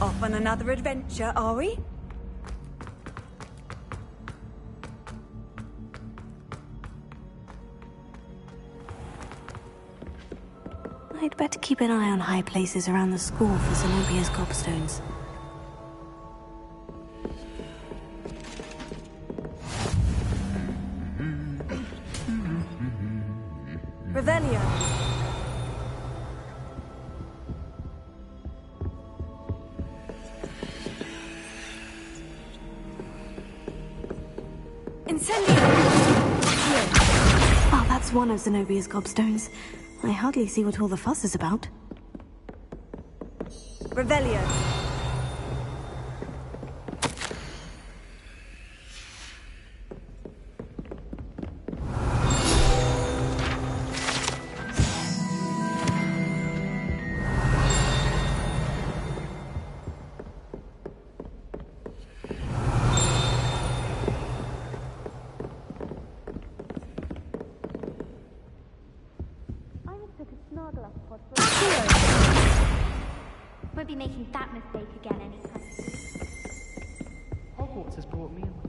Off on another adventure, are we? I'd better keep an eye on high places around the school for Zenobia's gobstones. Revelio. Oh, that's one of Zenobia's gobstones. I hardly see what all the fuss is about. Revelio. Won't be making that mistake again anytime soon. Hogwarts has brought me along.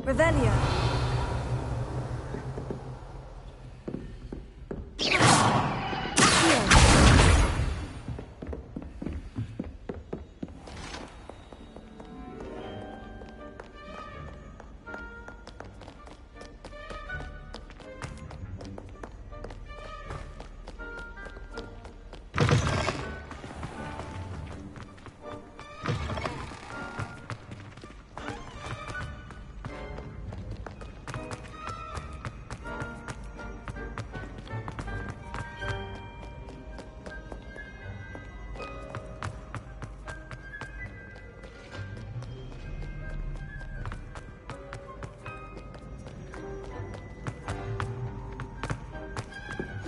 Revelio.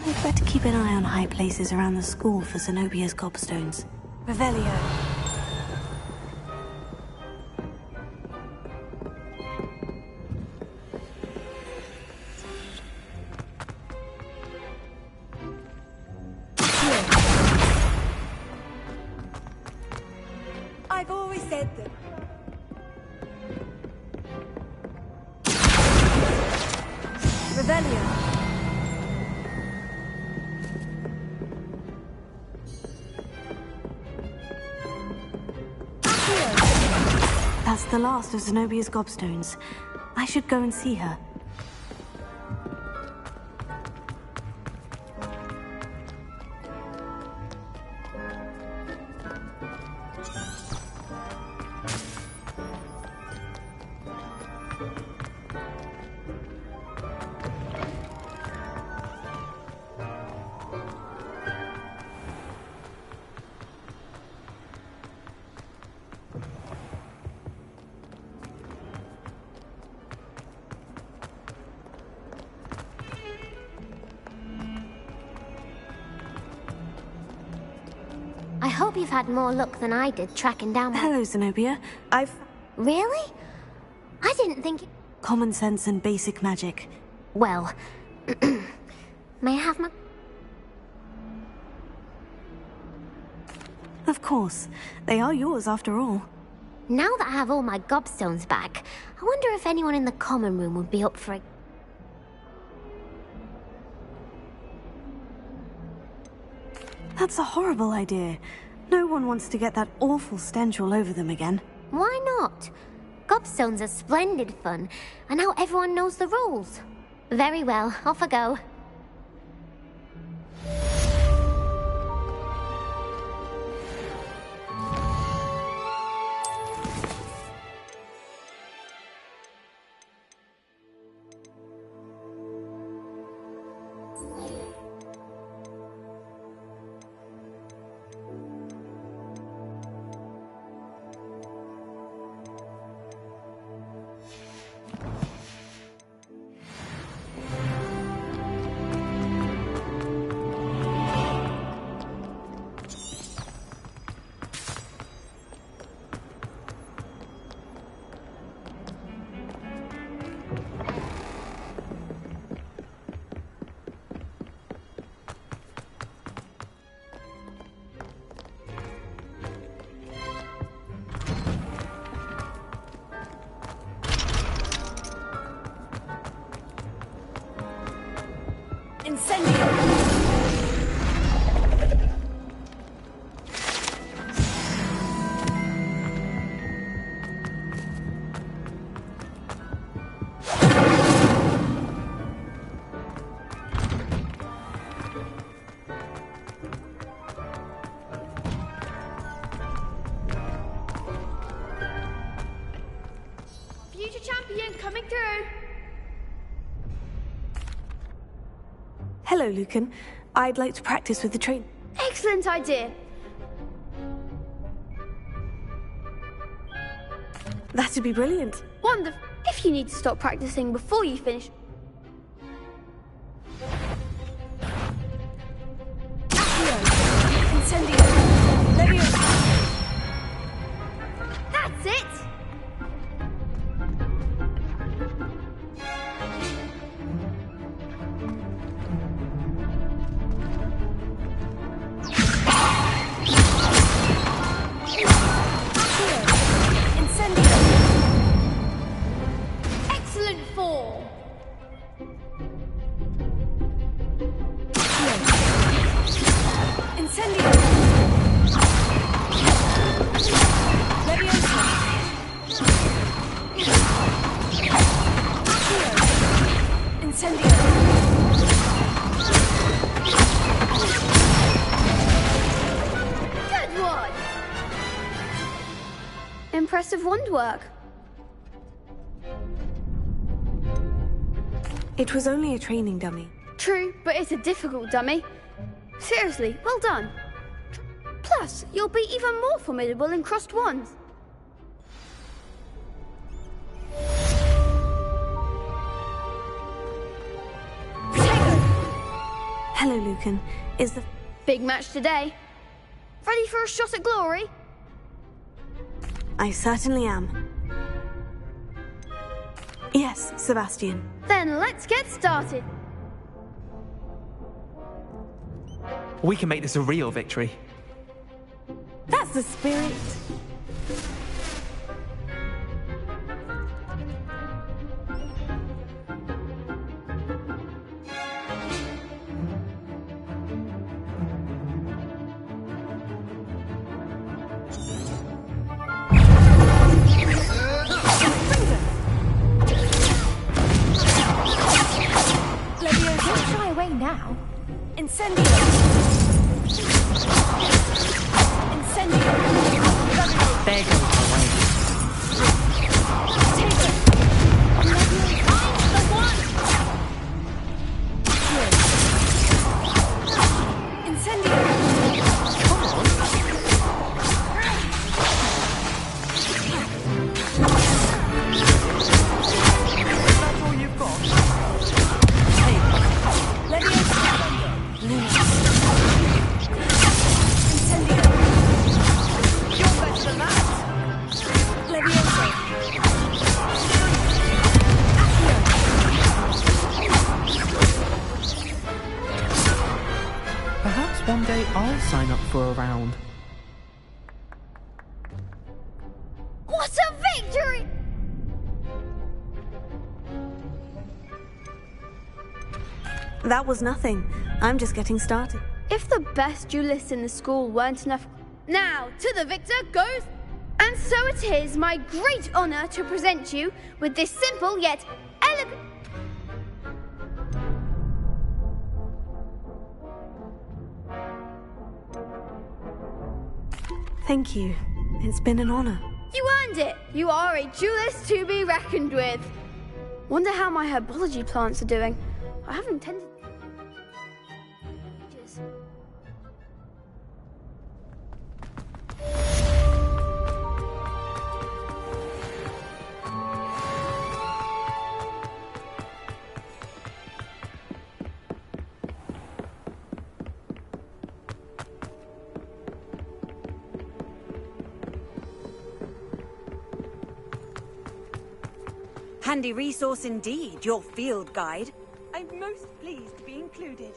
I'd better keep an eye on high places around the school for Zenobia's gobstones. Revelio. I've always said that. Revelio. That's the last of Zenobia's gobstones. I should go and see her. I hope you've had more luck than I did tracking down my... Hello, Zenobia. Really? I didn't think... Common sense and basic magic. Well... May I have my... Of course. They are yours after all. Now that I have all my gobstones back, I wonder if anyone in the common room would be up for it. That's a horrible idea. No one wants to get that awful stench all over them again. Why not? Gobstones are splendid fun, and now everyone knows the rules. Very well, off I go. Future champion coming through. Hello, Lucan. I'd like to practice with the train. Excellent idea. That'd be brilliant. Wonderful. If you need to stop practicing before you finish... Incendio. Leviosa. That's it. Excellent form. Incendio. Leviosa. Incendio. Good one. Impressive wand work. It was only a training dummy. True, but it's a difficult dummy. Seriously, well done. Plus, you'll be even more formidable in crossed wands. Hello, Lucan. Is the big match today? Ready for a shot at glory? I certainly am. Yes, Sebastian. Then let's get started. We can make this a real victory. That's the spirit. Perhaps one day I'll sign up for a round. What a victory! That was nothing. I'm just getting started. If the best duelists in the school weren't enough... Now, to the victor goes... And so it is my great honor to present you with this simple yet elegant... Thank you. It's been an honor. You earned it! You are a duelist to be reckoned with. Wonder how my herbology plants are doing. I haven't tended... Handy resource indeed, your field guide. I'm most pleased to be included.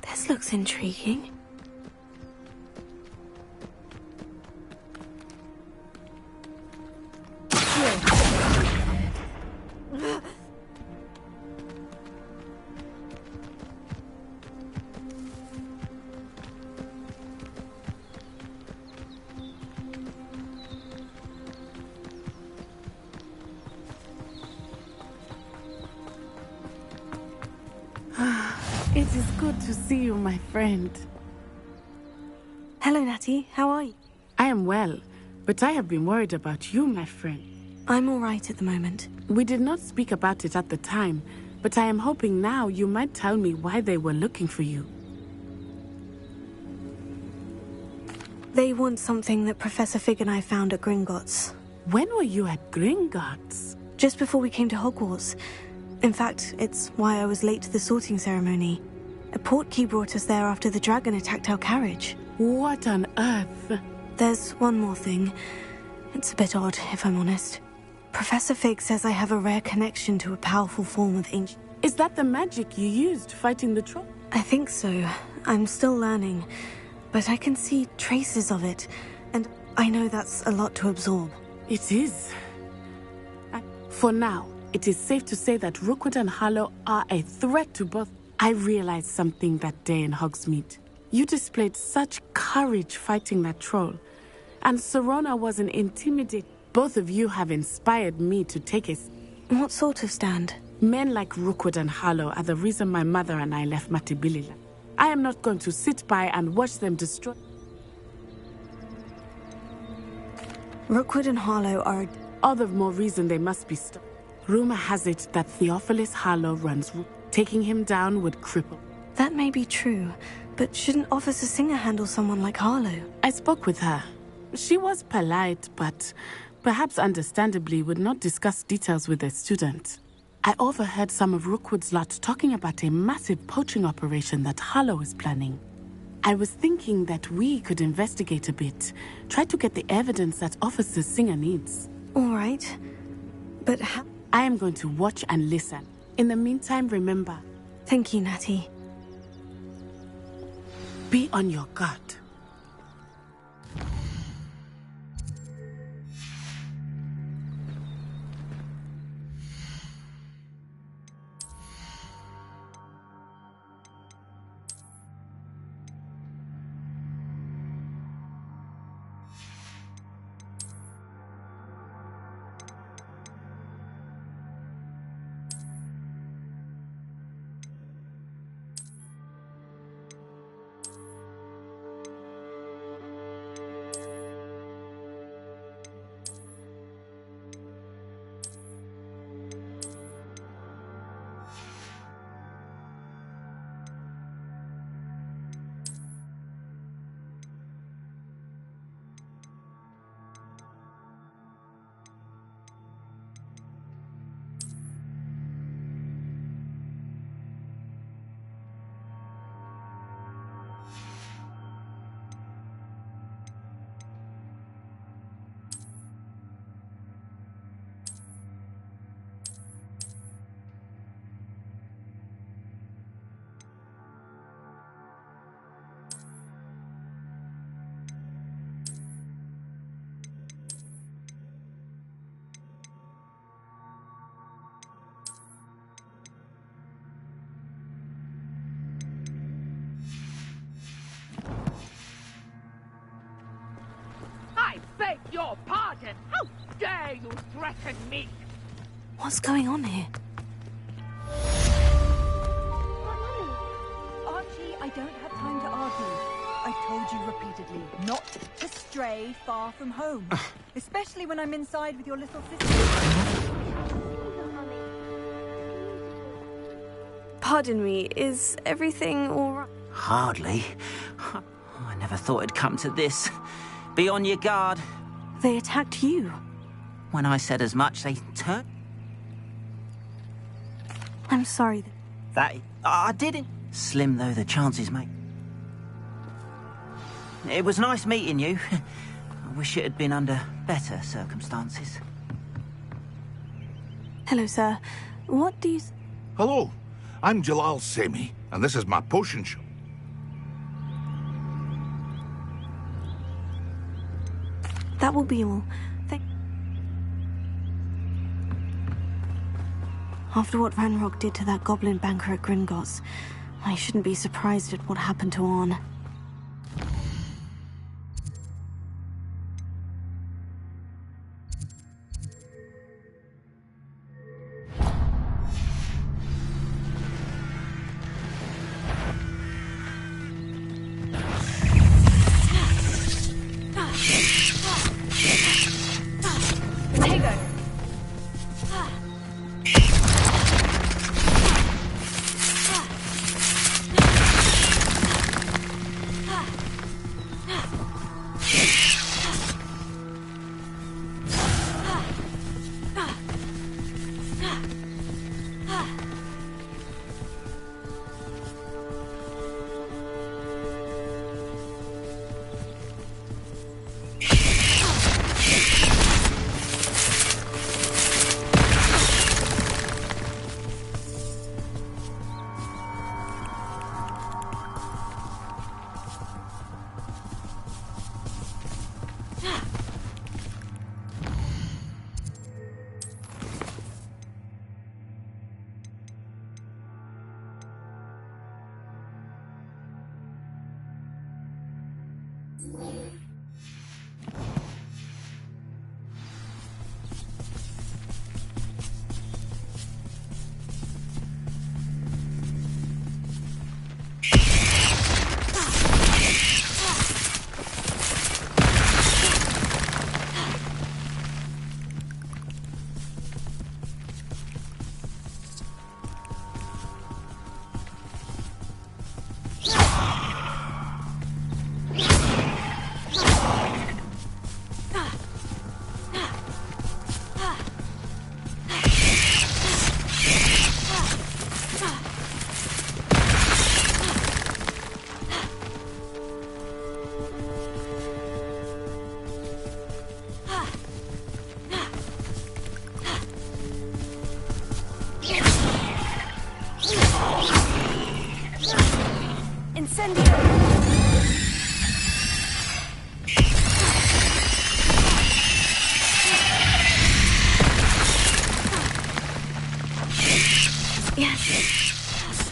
This looks intriguing. It is good to see you, my friend. Hello, Natty. How are you? I am well, but I have been worried about you, my friend. I'm all right at the moment. We did not speak about it at the time, but I am hoping now you might tell me why they were looking for you. They want something that Professor Fig and I found at Gringotts. When were you at Gringotts? Just before we came to Hogwarts. In fact, it's why I was late to the sorting ceremony. A portkey brought us there after the dragon attacked our carriage. What on earth? There's one more thing. It's a bit odd, if I'm honest. Professor Fig says I have a rare connection to a powerful form of ancient... Is that the magic you used fighting the troll? I think so. I'm still learning. But I can see traces of it. And I know that's a lot to absorb. It is. For now, it is safe to say that Rookwood and Harlow are a threat to both. I realized something that day in Hogsmeade. You displayed such courage fighting that troll. And Serona wasn't intimidated. Both of you have inspired me to take a... What sort of stand? Men like Rookwood and Harlow are the reason my mother and I left Matibilila. I am not going to sit by and watch them destroy... Rookwood and Harlow are... All the more reason they must be stopped. Rumor has it that Theophilus Harlow runs Rook. Taking him down would cripple. That may be true, but shouldn't Officer Singer handle someone like Harlow? I spoke with her. She was polite, but perhaps understandably would not discuss details with a student. I overheard some of Rookwood's lot talking about a massive poaching operation that Harlow is planning. I was thinking that we could investigate a bit, try to get the evidence that Officer Singer needs. All right, but how... I am going to watch and listen. In the meantime, remember... Thank you, Natty. Be on your guard. I beg your pardon! How dare you threaten me? What's going on here? Archie, I don't have time to argue. I've told you repeatedly not to stray far from home. Especially when I'm inside with your little sister. Pardon me, is everything all right? Hardly. I never thought it'd come to this. Be on your guard. They attacked you. When I said as much, they turned. I'm sorry. That... I didn't. Slim though the chances, mate. It was nice meeting you. I wish it had been under better circumstances. Hello, sir. What do you... Hello. I'm Jalal Semi, and this is my potion shop. That will be all. After what Ranrock did to that goblin banker at Gringotts, I shouldn't be surprised at what happened to Orn. Incendio! Yes.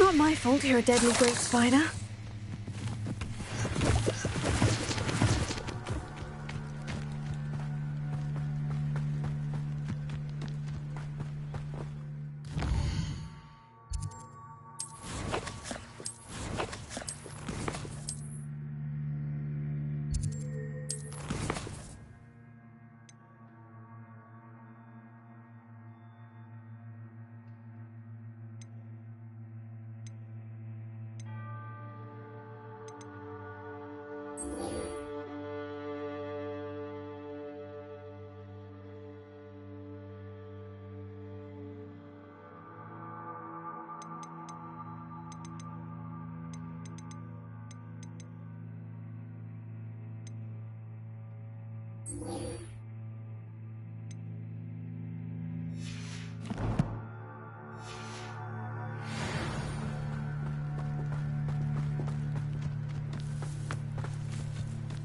Not my fault you're a deadly great spider.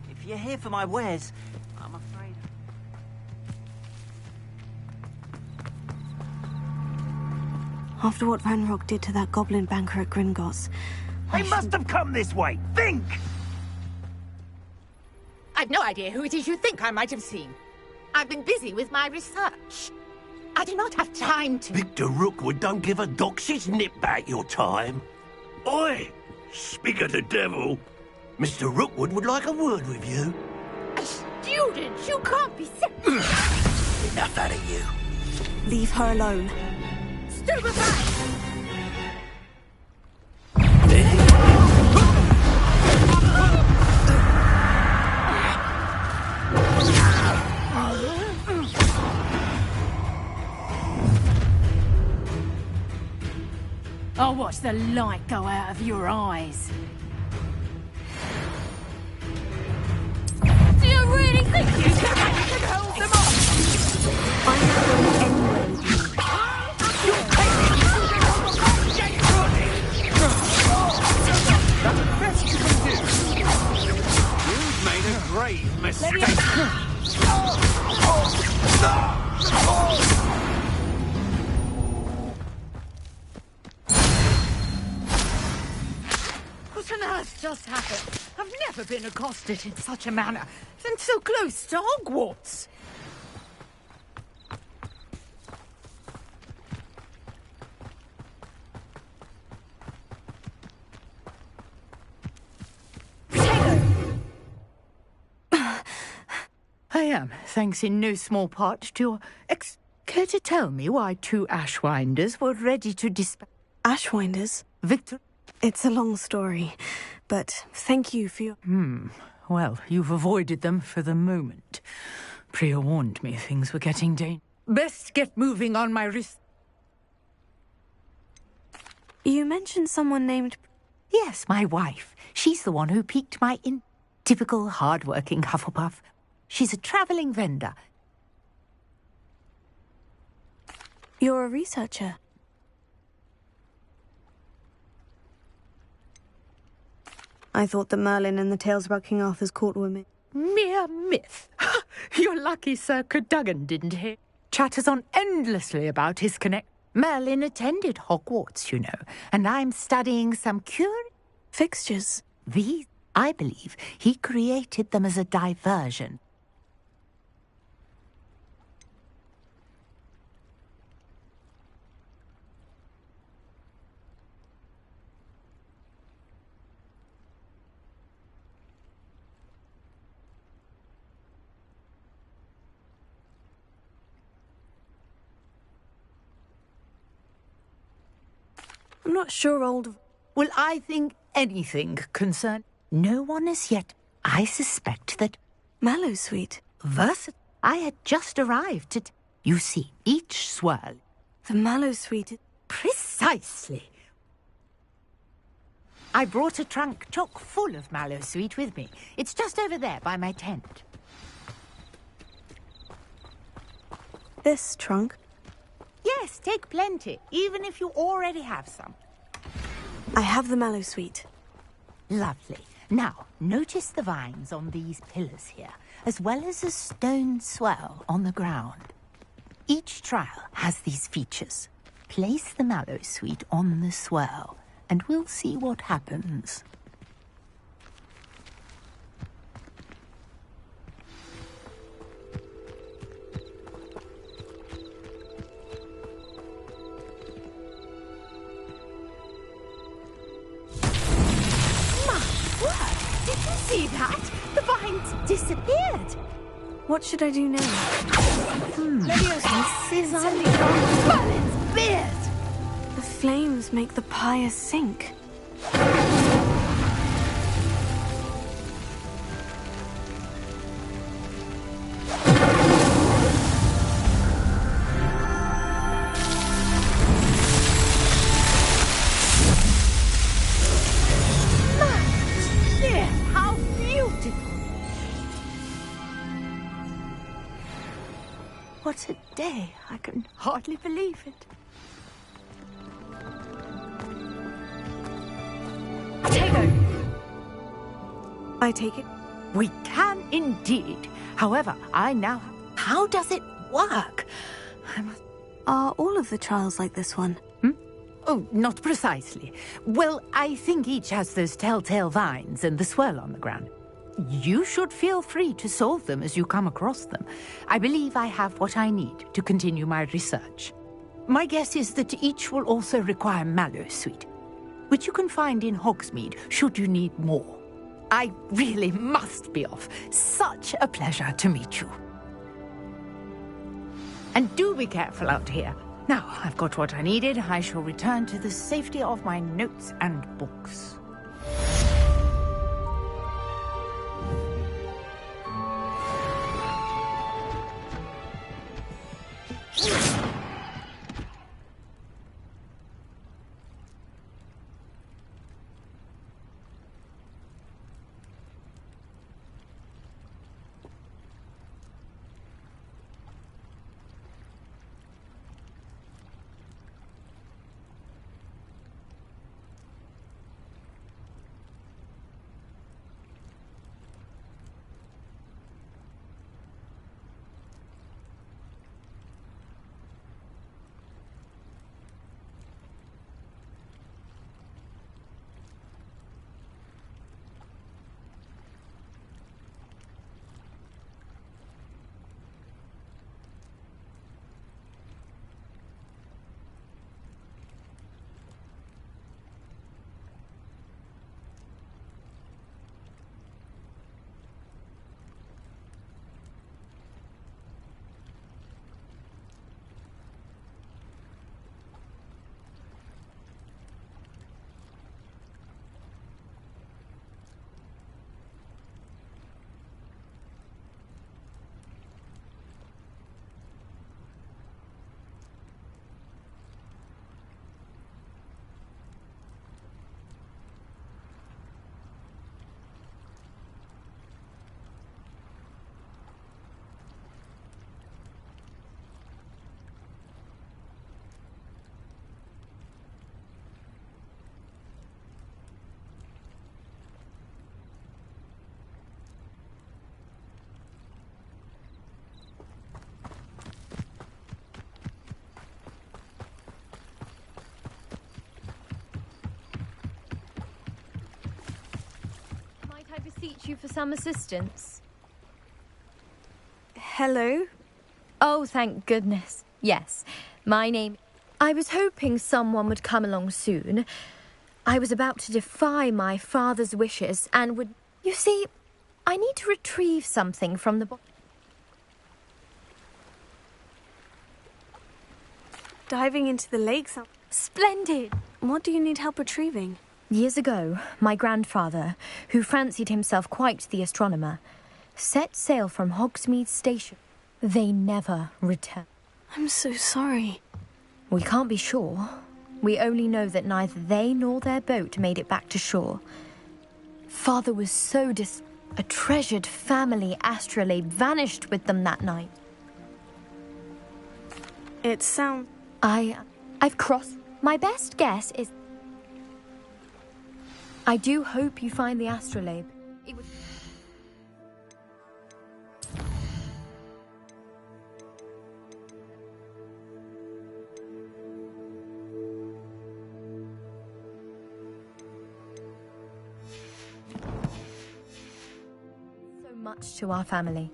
If you're here for my wares, I'm afraid... After what Ranrock did to that goblin banker at Gringotts, They must have come this way! Think! I've no idea who it is you think I might have seen. I've been busy with my research. I do not have time to... Victor Rookwood don't give a doxy's nip back your time. Oi! Speak of the devil. Mr. Rookwood would like a word with you. A student? You can't be Enough out of you. Leave her alone. Stupefy! I'll watch the light go out of your eyes. Do you really think you can hold them off? I'm not going anywhere with you. That's the best you can do. You've made a grave mistake. What on earth just happened? I've never been accosted in such a manner, and so close to Hogwarts. I am, thanks in no small part to your Care to tell me why two Ashwinders were ready to dispatch... Ashwinders? Victor? It's a long story, but thank you for your... Well, you've avoided them for the moment. Priya warned me things were getting dangerous. Best get moving on my wrist. You mentioned someone named... Yes, my wife. She's the one who piqued my typical hard-working Hufflepuff. She's a travelling vendor. You're a researcher. I thought that Merlin and the tales about King Arthur's court were Mere myth. You're lucky Sir Cadogan didn't hear. Chatters on endlessly about his connect. Merlin attended Hogwarts, you know, and I'm studying some curious fixtures. These, I believe, he created them as a diversion. I'm not sure old... Well, I think anything concerned. No one as yet. I suspect that... Mallowsweet. I had just arrived at... You see, each swirl... The Mallowsweet... Precisely. I brought a trunk chock full of mallow sweet with me. It's just over there by my tent. This trunk? Yes, take plenty, even if you already have some. I have the mallow sweet. Lovely. Now, notice the vines on these pillars here, as well as a stone swell on the ground. Each trial has these features. Place the mallow sweet on the swell, and we'll see what happens. See that? The vines disappeared. What should I do now? Leviosa, Merlin's beard! The flames make the pyre sink. What a day. I can hardly believe it. I take it? We can indeed. However, I now... How does it work? Are all of the trials like this one? Oh, not precisely. Well, I think each has those telltale vines and the swirl on the ground. You should feel free to solve them as you come across them. I believe I have what I need to continue my research. My guess is that each will also require mallow sweet, which you can find in Hogsmeade should you need more. I really must be off. Such a pleasure to meet you. And do be careful out here. Now, I've got what I needed. I shall return to the safety of my notes and books. Beseech you for some assistance. Hello? Oh, thank goodness. Yes, my name... I was hoping someone would come along soon. I was about to defy my father's wishes and would... You see, I need to retrieve something from the... Diving into the lake. Splendid! What do you need help retrieving? Years ago, my grandfather, who fancied himself quite the astronomer, set sail from Hogsmeade Station. They never returned. I'm so sorry. We can't be sure. We only know that neither they nor their boat made it back to shore. Father was so a treasured family astrolabe vanished with them that night. It sounds... I've crossed... My best guess is... I do hope you find the astrolabe. It would... So much to our family.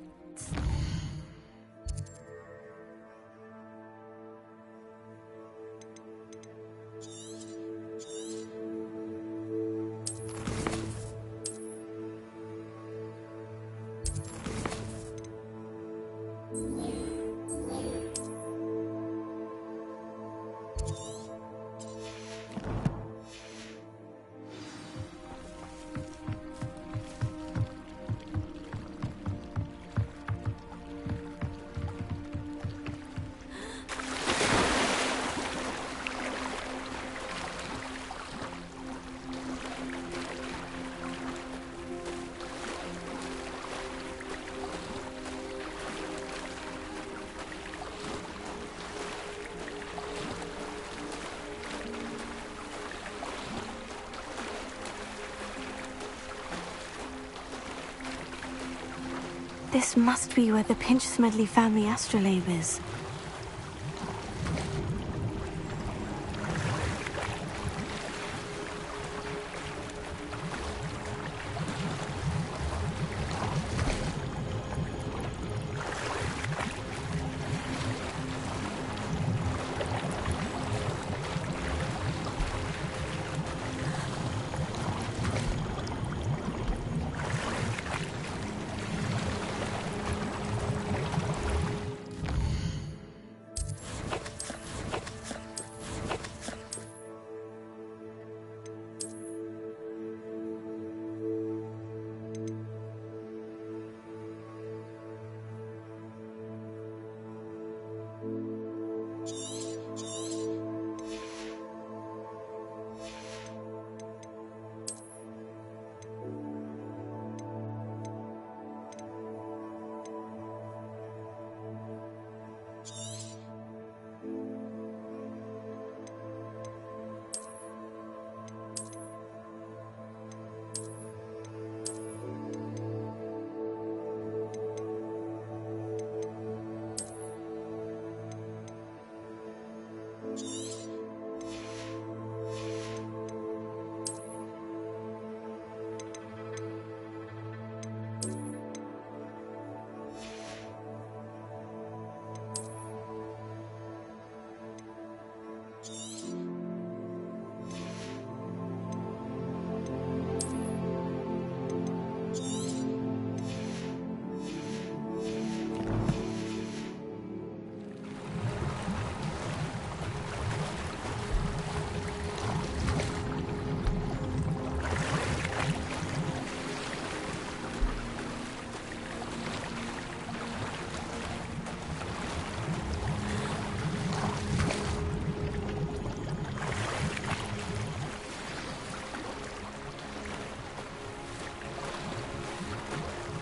This must be where the Pinch-Smedley family astrolabe is.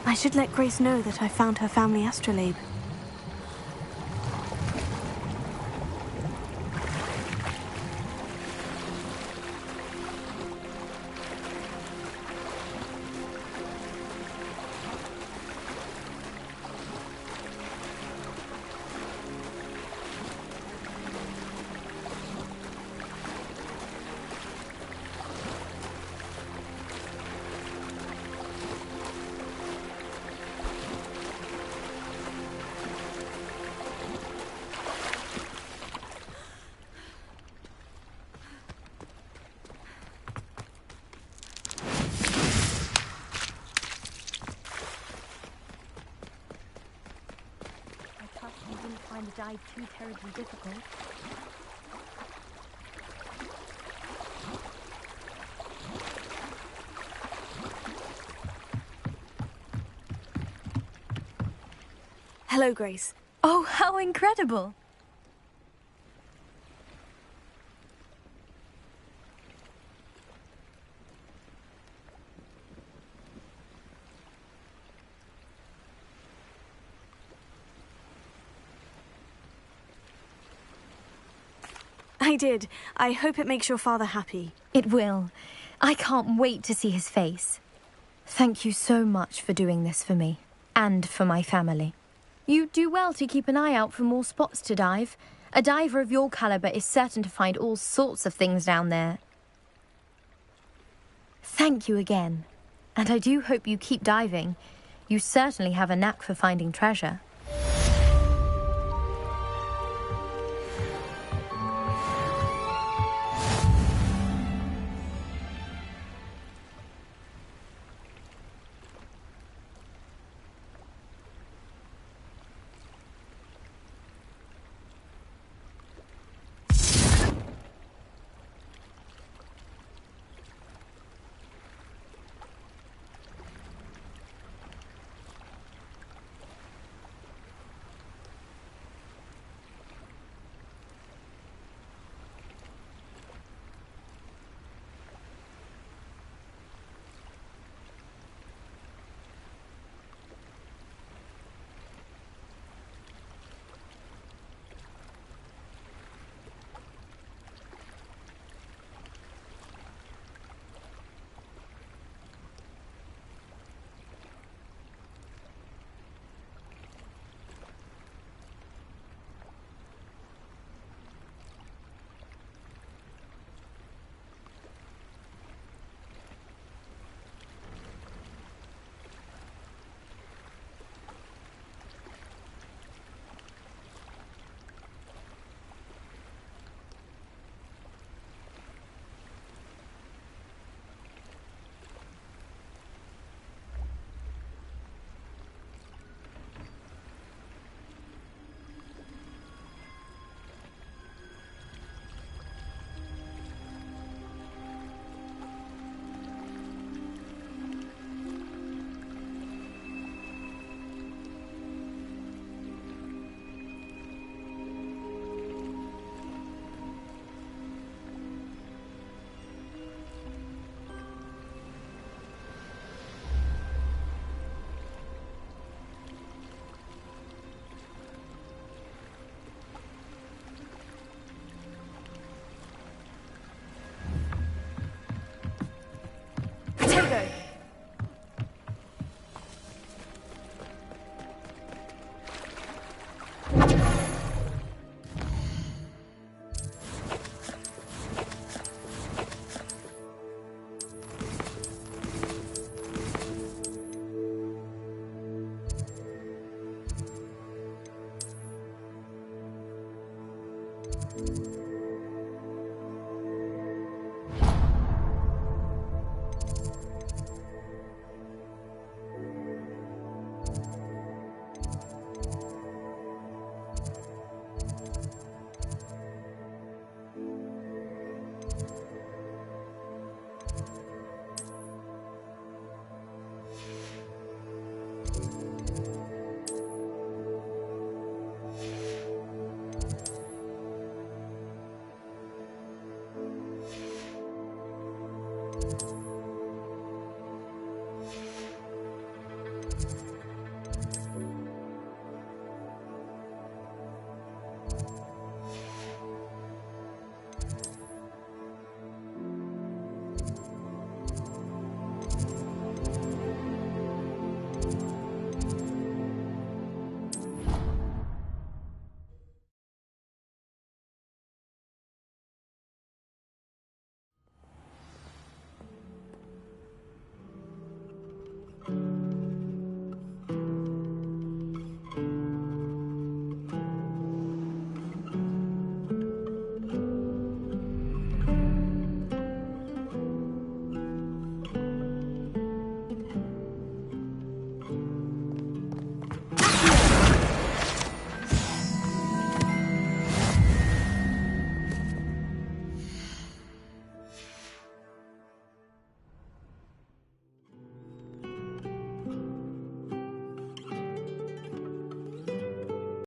I should let Grace know that I found her family astrolabe. The dive too terribly difficult. Hello, Grace. Oh, how incredible! I did. I hope it makes your father happy. It will. I can't wait to see his face. Thank you so much for doing this for me, and for my family. You do well to keep an eye out for more spots to dive. A diver of your caliber is certain to find all sorts of things down there. Thank you again. And I do hope you keep diving. You certainly have a knack for finding treasure.